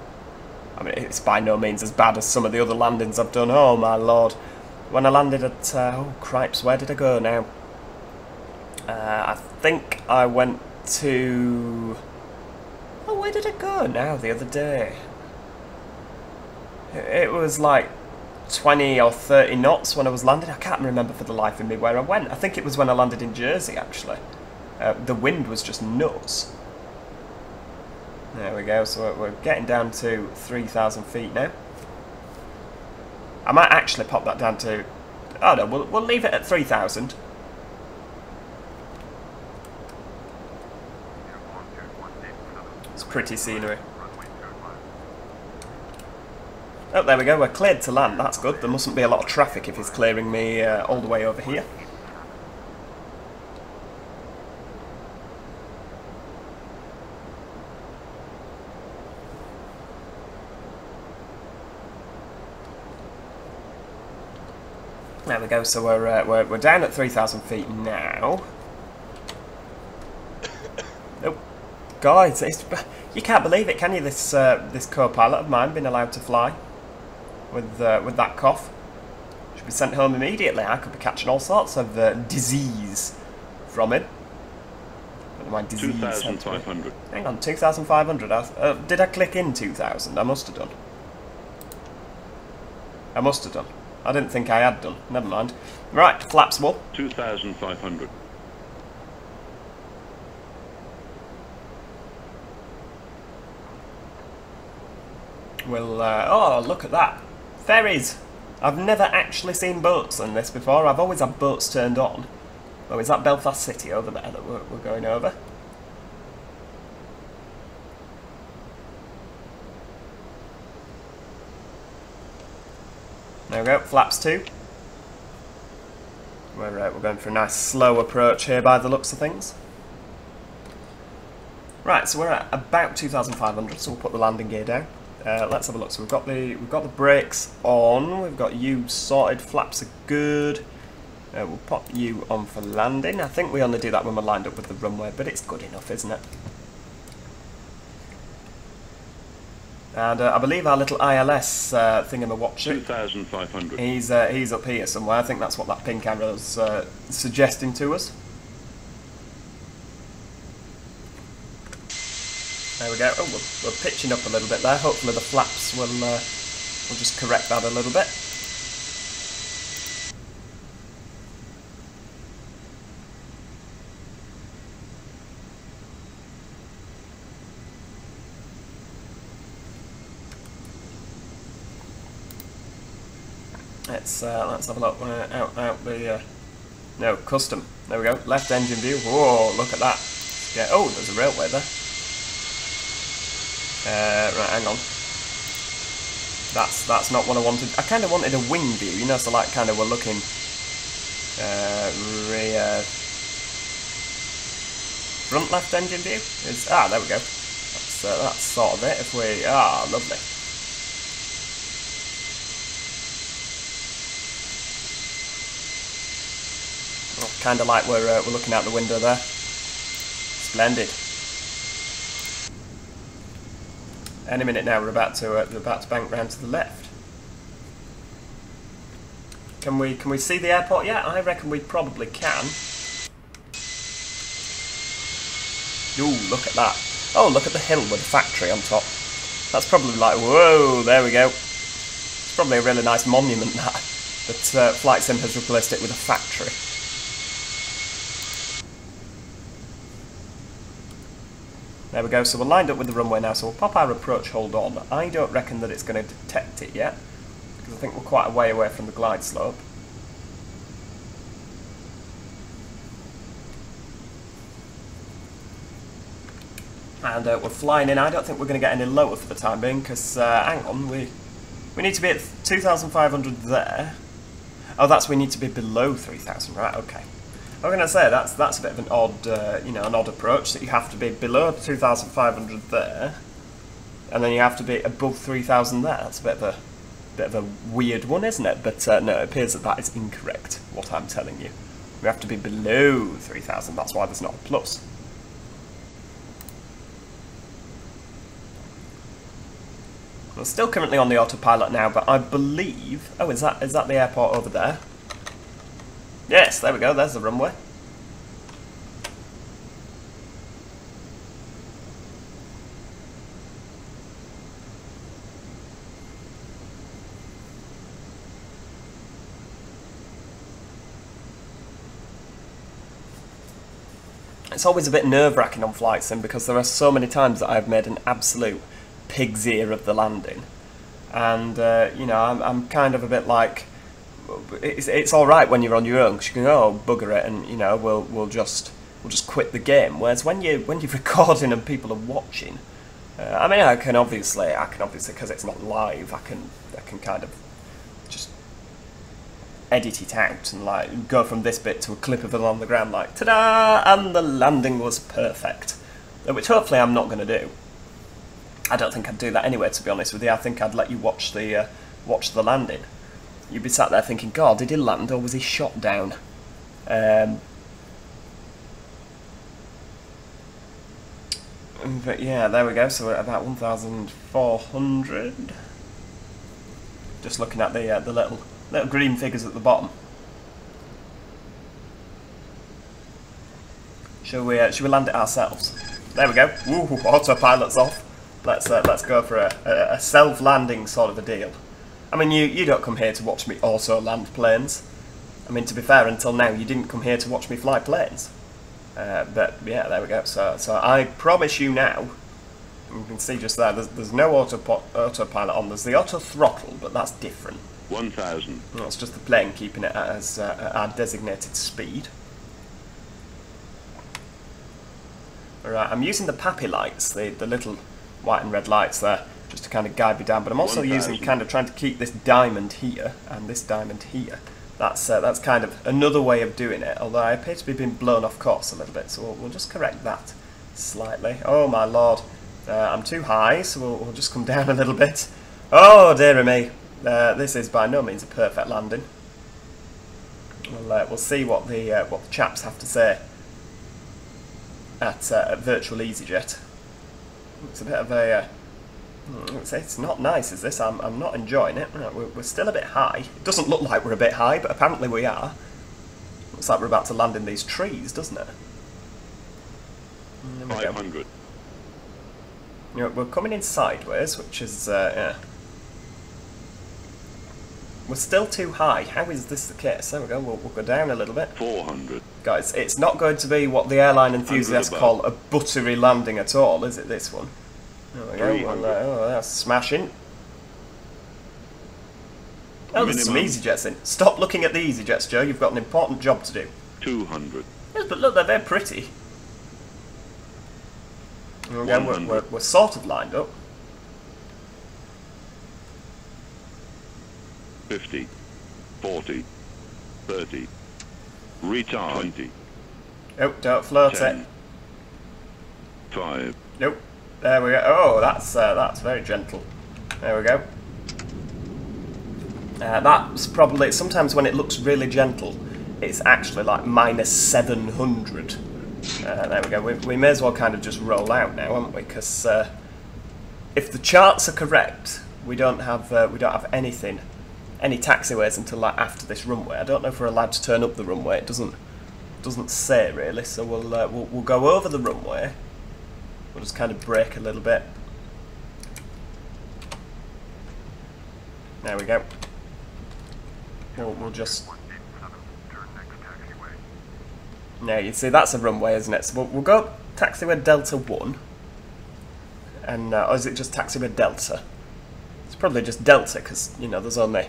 I mean, it's by no means as bad as some of the other landings I've done. Oh my lord! When I landed at oh cripes, where did I go now? I think I went to. Oh, where did I go now the other day? It was like 20 or 30 knots when I was landing. I can't remember for the life of me where I went. I think it was when I landed in Jersey, actually. The wind was just nuts. There we go, so we're getting down to 3,000 feet now. I might actually pop that down to... Oh no, we'll leave it at 3,000. It's pretty scenery. Oh, there we go, we're cleared to land, that's good. There mustn't be a lot of traffic if he's clearing me all the way over here. There we go, so we're down at 3,000 feet now. Oh, God, you can't believe it, can you, this co-pilot of mine being allowed to fly with that cough. Should be sent home immediately. I could be catching all sorts of disease from it. My disease 2,500. Hang on, 2,500. Did I click in 2,000? I must have done. I didn't think I had done. Never mind. Right, flaps wall. 2,500. Well, oh, look at that. Ferries. I've never actually seen boats on this before. I've always had boats turned on. Oh, is that Belfast City over there that we're going over? There we go, flaps 2. We're going for a nice slow approach here by the looks of things. Right, so we're at about 2,500, so we'll put the landing gear down. Let's have a look. So we've got the brakes on. We've got you sorted. Flaps are good. We'll pop you on for landing. I think we only do that when we're lined up with the runway, but it's good enough, isn't it? And I believe our little ILS thingamawatcher, 2,500. He's up here somewhere. I think that's what that pink arrow's suggesting to us. There we go. Oh, we're pitching up a little bit there. Hopefully the flaps will just correct that a little bit. Let's have a look. Out the no, custom. There we go. Left engine view. Whoa, look at that. Yeah. Oh, there's a railway there. Right, hang on. That's not what I wanted. I kind of wanted a wing view, you know, so like kind of we're looking rear front left engine view. There we go. That's sort of it. If we lovely. Kind of like we're looking out the window there. Splendid. Any minute now we're about to bank round to the left. Can we see the airport yet? I reckon we probably can. Ooh, look at that. Oh, look at the hill with the factory on top. That's probably like, whoa, there we go. It's probably a really nice monument that Flight Sim has replaced it with a factory. There we go, so we're lined up with the runway now, so we'll pop our approach hold on. I don't reckon that it's going to detect it yet, because I think we're quite a way away from the glide slope. And we're flying in. I don't think we're going to get any lower for the time being, because, hang on, we need to be at 2,500 there. Oh, we need to be below 3,000, right, okay. I'm going to say that's a bit of an odd, an odd approach, that you have to be below 2,500 there, and then you have to be above 3,000 there. That's a bit of a weird one, isn't it? But no, it appears that is incorrect, what I'm telling you. We have to be below 3,000, that's why there's not a plus. We're still currently on the autopilot now, but I believe... Oh, is that the airport over there? Yes, there we go, there's the runway. It's always a bit nerve-wracking on Flight Sim because there are so many times that I've made an absolute pig's ear of the landing. And, I'm kind of a bit like... It's all right when you're on your own, because you can go, oh, bugger it, and we'll just quit the game. Whereas when you're recording and people are watching, I can obviously because it's not live, I can kind of just edit it out and like go from this bit to a clip of it on the ground, like ta-da, and the landing was perfect, which hopefully I'm not going to do. I don't think I'd do that anyway, to be honest with you. I think I'd let you watch the landing. You'd be sat there thinking, God, did he land or was he shot down? But yeah, there we go, so we're at about 1,400. Just looking at the little green figures at the bottom. Shall we land it ourselves? There we go. Ooh, autopilot's off. Let's go for a self-landing sort of a deal. I mean, you don't come here to watch me also land planes. I mean, to be fair, until now, you didn't come here to watch me fly planes. But, yeah, there we go. So I promise you now, you can see just there, there's no autopilot on. There's the auto throttle, but that's different. 1,000. Well, it's just the plane keeping it as our designated speed. Alright, I'm using the PAPI lights, the little white and red lights there, just to kind of guide me down, but I'm also using kind of trying to keep this diamond here and this diamond here. That's kind of another way of doing it, although I appear to be being blown off course a little bit, so we'll just correct that slightly. Oh my lord, I'm too high, so we'll just come down a little bit. Oh dear me, this is by no means a perfect landing. We'll see what the chaps have to say at virtual EasyJet. It's a bit of a... it's not nice, is this? I'm not enjoying it. We're still a bit high. It doesn't look like we're a bit high, but apparently we are. Looks like we're about to land in these trees, doesn't it? 500. We're coming in sideways, which is... yeah. We're still too high. How is this the case? There we go. We'll go down a little bit. 400. Guys, it's not going to be what the airline enthusiasts call a buttery landing at all, is it, this one? There we go. Well, oh, that's smashing. Oh, there's some Minimum. EasyJets in. Stop looking at the EasyJets, Joe. You've got an important job to do. 200. Yes, but look, they're very pretty. Again, 100. we're sort of lined up. 50. 40. 30. Retard. 20. Oh, don't float 10. it. 5. Nope. There we go. Oh, that's very gentle. There we go. That's probably, sometimes when it looks really gentle, it's actually like -700. There we go. We may as well kind of just roll out now, haven't we? Because if the charts are correct, we don't have any taxiways until like after this runway. I don't know if we're allowed to turn up the runway. It doesn't say really. So we'll go over the runway. We'll just kind of brake a little bit. There we go. We'll just... Now you see that's a runway, isn't it? So we'll go taxiway Delta 1. And, or is it just taxiway Delta? It's probably just Delta, because, you know, there's only...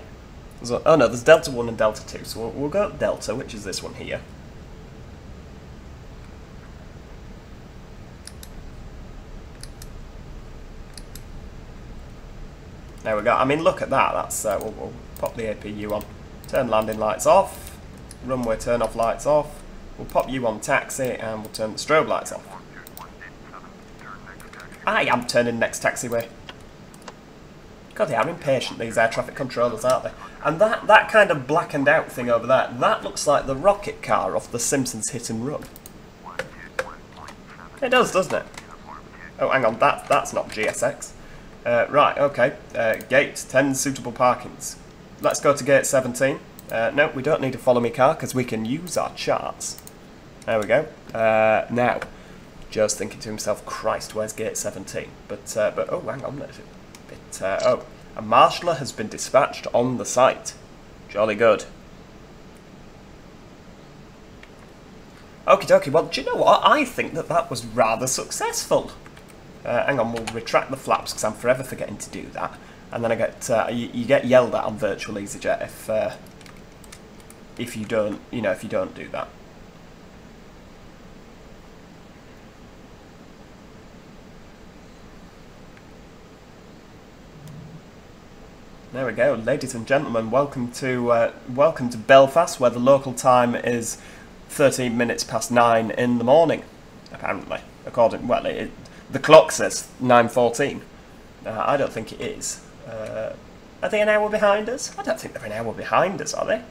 oh no, there's Delta 1 and Delta 2. So we'll go Delta, which is this one here. There we go. I mean, look at that. That's we'll pop the APU on. Turn landing lights off. Runway turn off lights off. We'll pop you on taxi and we'll turn the strobe lights off. I am turning next taxiway. God, they are impatient, these air traffic controllers, aren't they? And that kind of blackened out thing over there, that looks like the rocket car off the Simpsons Hit and Run. It does, doesn't it? Oh, hang on, that's not GSX. Right, okay. Gate 10 suitable parkings. Let's go to gate 17. No, we don't need to follow me car because we can use our charts. There we go. Now, Joe's thinking to himself, Christ, where's gate 17? But oh, hang on a bit. Oh, a marshaller has been dispatched on the site. Jolly good. Okie dokie, well, do you know what? I think that was rather successful. Hang on, we'll retract the flaps because I'm forever forgetting to do that. And then I get you get yelled at on virtual EasyJet if you don't, you know, if you don't do that. There we go, ladies and gentlemen. Welcome to Belfast, where the local time is 13 minutes past 9 in the morning. Apparently, according the clock says 9:14. I don't think it is. Are they an hour behind us? I don't think they're an hour behind us, are they?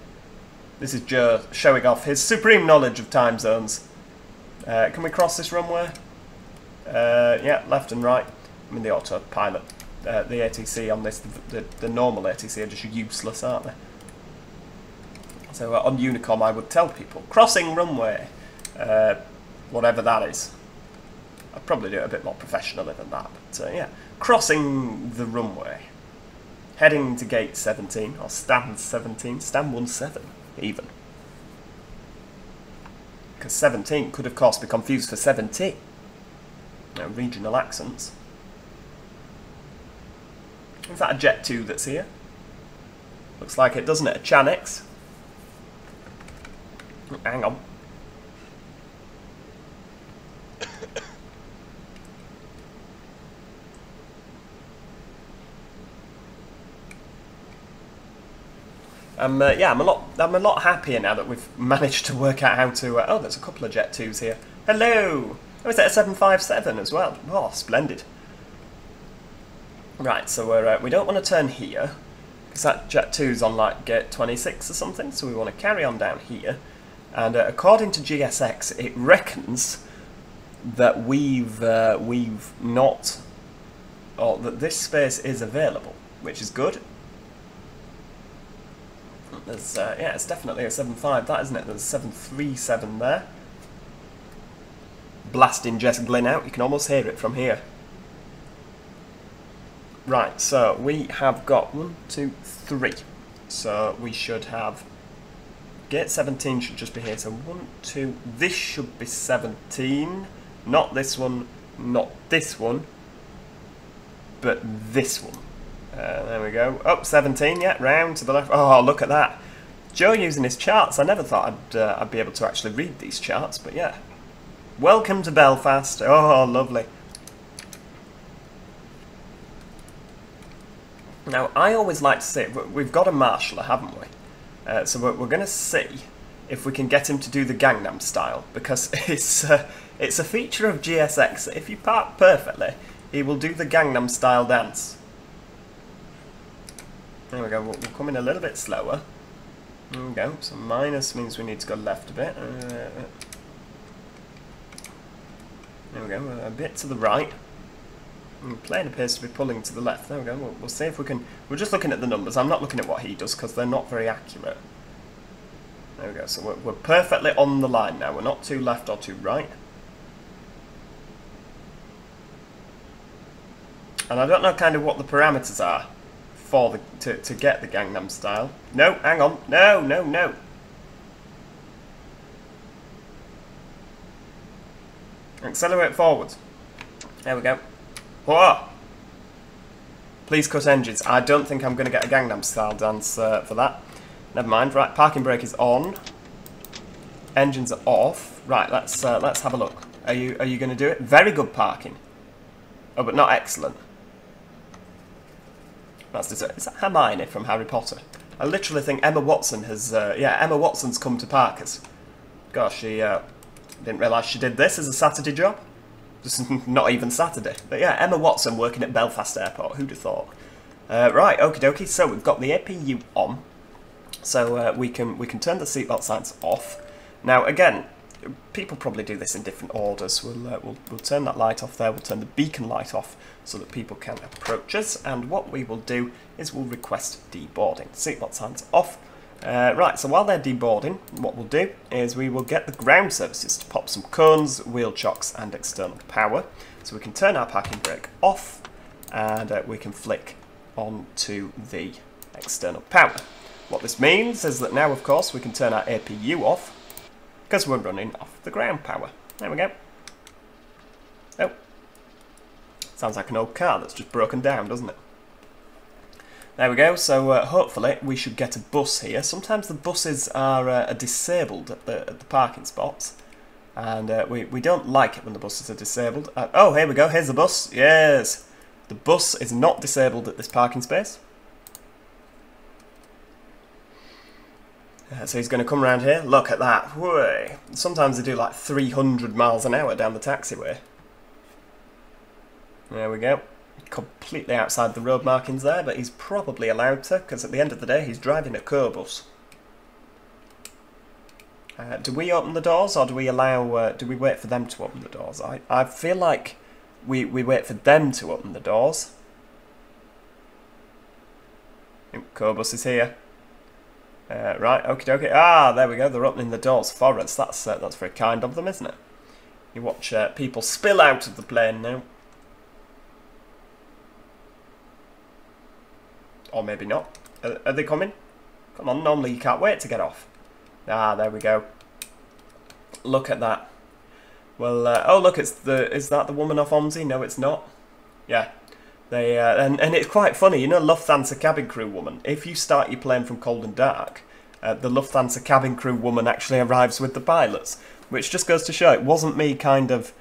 This is Joe showing off his supreme knowledge of time zones. Can we cross this runway? Yeah, left and right. I mean, the autopilot. The ATC on this, the normal ATC are just useless, aren't they? So on Unicom I would tell people, crossing runway, whatever that is. I'd probably do it a bit more professionally than that, but yeah. Crossing the runway. Heading to gate 17, or stand 17, stand 17 even. Because 17 could of course be confused for 70. You know, regional accents. Is that a Jet 2 that's here? Looks like it, doesn't it? A Chanex. Hang on. Yeah, I'm a lot happier now that we've managed to work out how to. Oh, there's a couple of Jet 2s here. Hello. Oh, is that a 757 as well? Oh, splendid. Right, so we don't want to turn here because that Jet 2's on like gate 26 or something. So we want to carry on down here. And according to GSX, it reckons that we've not, or that this space is available, which is good. There's yeah, it's definitely a 7.5, that isn't it? There's a 737 there. Blasting Jess Glynn out, you can almost hear it from here. Right, so we have got 1, 2, 3. So we should have gate 17 should just be here. So 1, 2. This should be 17. Not this one. Not this one. But this one. There we go. Oh, 17, yeah, round to the left. Oh, look at that. Joe using his charts. I never thought I'd be able to actually read these charts, but yeah. Welcome to Belfast. Oh, lovely. Now, I always like to see, we've got a marshaller, haven't we? So we're going to see if we can get him to do the Gangnam style, because it's a feature of GSX. If you park perfectly, he will do the Gangnam style dance. There we go, we'll come in a little bit slower. There we go, so minus means we need to go left a bit. There we go, a bit to the right. The plane appears to be pulling to the left. There we go, we'll see if we can... We're just looking at the numbers, I'm not looking at what he does because they're not very accurate. There we go, so we're perfectly on the line now, we're not too left or too right. And I don't know kind of what the parameters are for to get the Gangnam style. No, hang on, no. Accelerate forwards. There we go. Whoa! Please cut engines. I don't think I'm going to get a Gangnam style dance for that. Never mind. Right, parking brake is on. Engines are off. Right, let's have a look. Are you going to do it? Very good parking. Oh, but not excellent. That's is that Hermione from Harry Potter? I literally think Emma Watson has. Yeah, Emma Watson's come to Parkers. Gosh, she didn't realise she did this as a Saturday job. Just not even Saturday. But yeah, Emma Watson working at Belfast Airport. Who'd have thought? Right, okie dokie. So we've got the APU on, so we can turn the seatbelt signs off. Now again, people probably do this in different orders. We'll turn that light off there. We'll turn the beacon light off so that people can approach us. And what we will do is we'll request deboarding. Seatbelt signs off. Right, so while they're deboarding, what we'll do is we will get the ground services to pop some cones, wheel chocks and external power. So we can turn our parking brake off and we can flick onto the external power. What this means is that now, of course, we can turn our APU off because we're running off the ground power. There we go. Oh, sounds like an old car that's just broken down, doesn't it? There we go, so hopefully we should get a bus here. Sometimes the buses are disabled at the parking spots, and we don't like it when the buses are disabled. Oh, here we go, here's the bus, yes! The bus is not disabled at this parking space. So he's going to come around here, look at that, whoa! Sometimes they do like 300 miles an hour down the taxiway. There we go. Completely outside the road markings there, but he's probably allowed to, because at the end of the day he's driving a co-bus. Do we open the doors, or do we allow? Do we wait for them to open the doors? I feel like we wait for them to open the doors. Co-bus is here. Right, okie dokie. Ah, there we go. They're opening the doors for us. That's very kind of them, isn't it? You watch people spill out of the plane now. Or maybe not. Are they coming? Come on, normally you can't wait to get off. Ah, there we go. Look at that. Well, oh look, is that the woman off OMSI? No, it's not. Yeah. They and it's quite funny, you know, Lufthansa cabin crew woman. If you start your plane from cold and dark, the Lufthansa cabin crew woman actually arrives with the pilots, which just goes to show it wasn't me kind of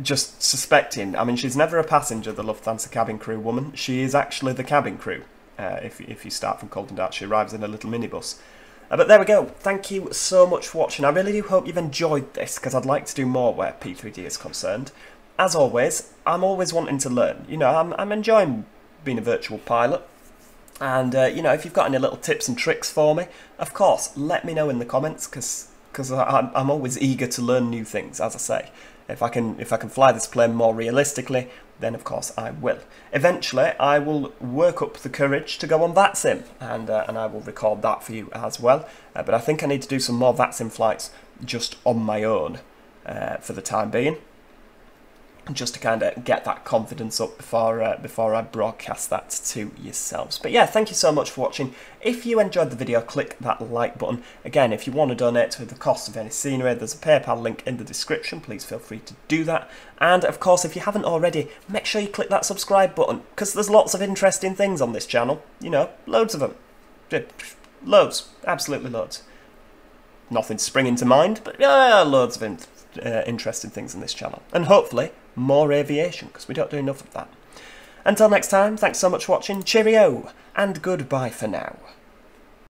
just suspecting. I mean, she's never a passenger, the Lufthansa cabin crew woman. She is actually the cabin crew. If you start from cold and dark, she arrives in a little minibus. But there we go. Thank you so much for watching. I really do hope you've enjoyed this, because I'd like to do more where P3D is concerned. As always, I'm always wanting to learn. You know, I'm enjoying being a virtual pilot. And, you know, if you've got any little tips and tricks for me, of course, let me know in the comments, because I'm always eager to learn new things, as I say. If I can fly this plane more realistically, then of course I will. Eventually, I will work up the courage to go on VATSIM, and I will record that for you as well. But I think I need to do some more VATSIM flights just on my own for the time being. just to kind of get that confidence up before I broadcast that to yourselves. But yeah, thank you so much for watching. If you enjoyed the video, click that like button. Again, if you want to donate with the cost of any scenery, there's a PayPal link in the description. Please feel free to do that. And of course, if you haven't already, make sure you click that subscribe button, because there's lots of interesting things on this channel. You know, loads of them. Loads. Absolutely loads. Nothing springing to mind, but yeah, loads of interesting things in this channel. And hopefully more aviation, because we don't do enough of that. Until next time, thanks so much for watching, cheerio, and goodbye for now.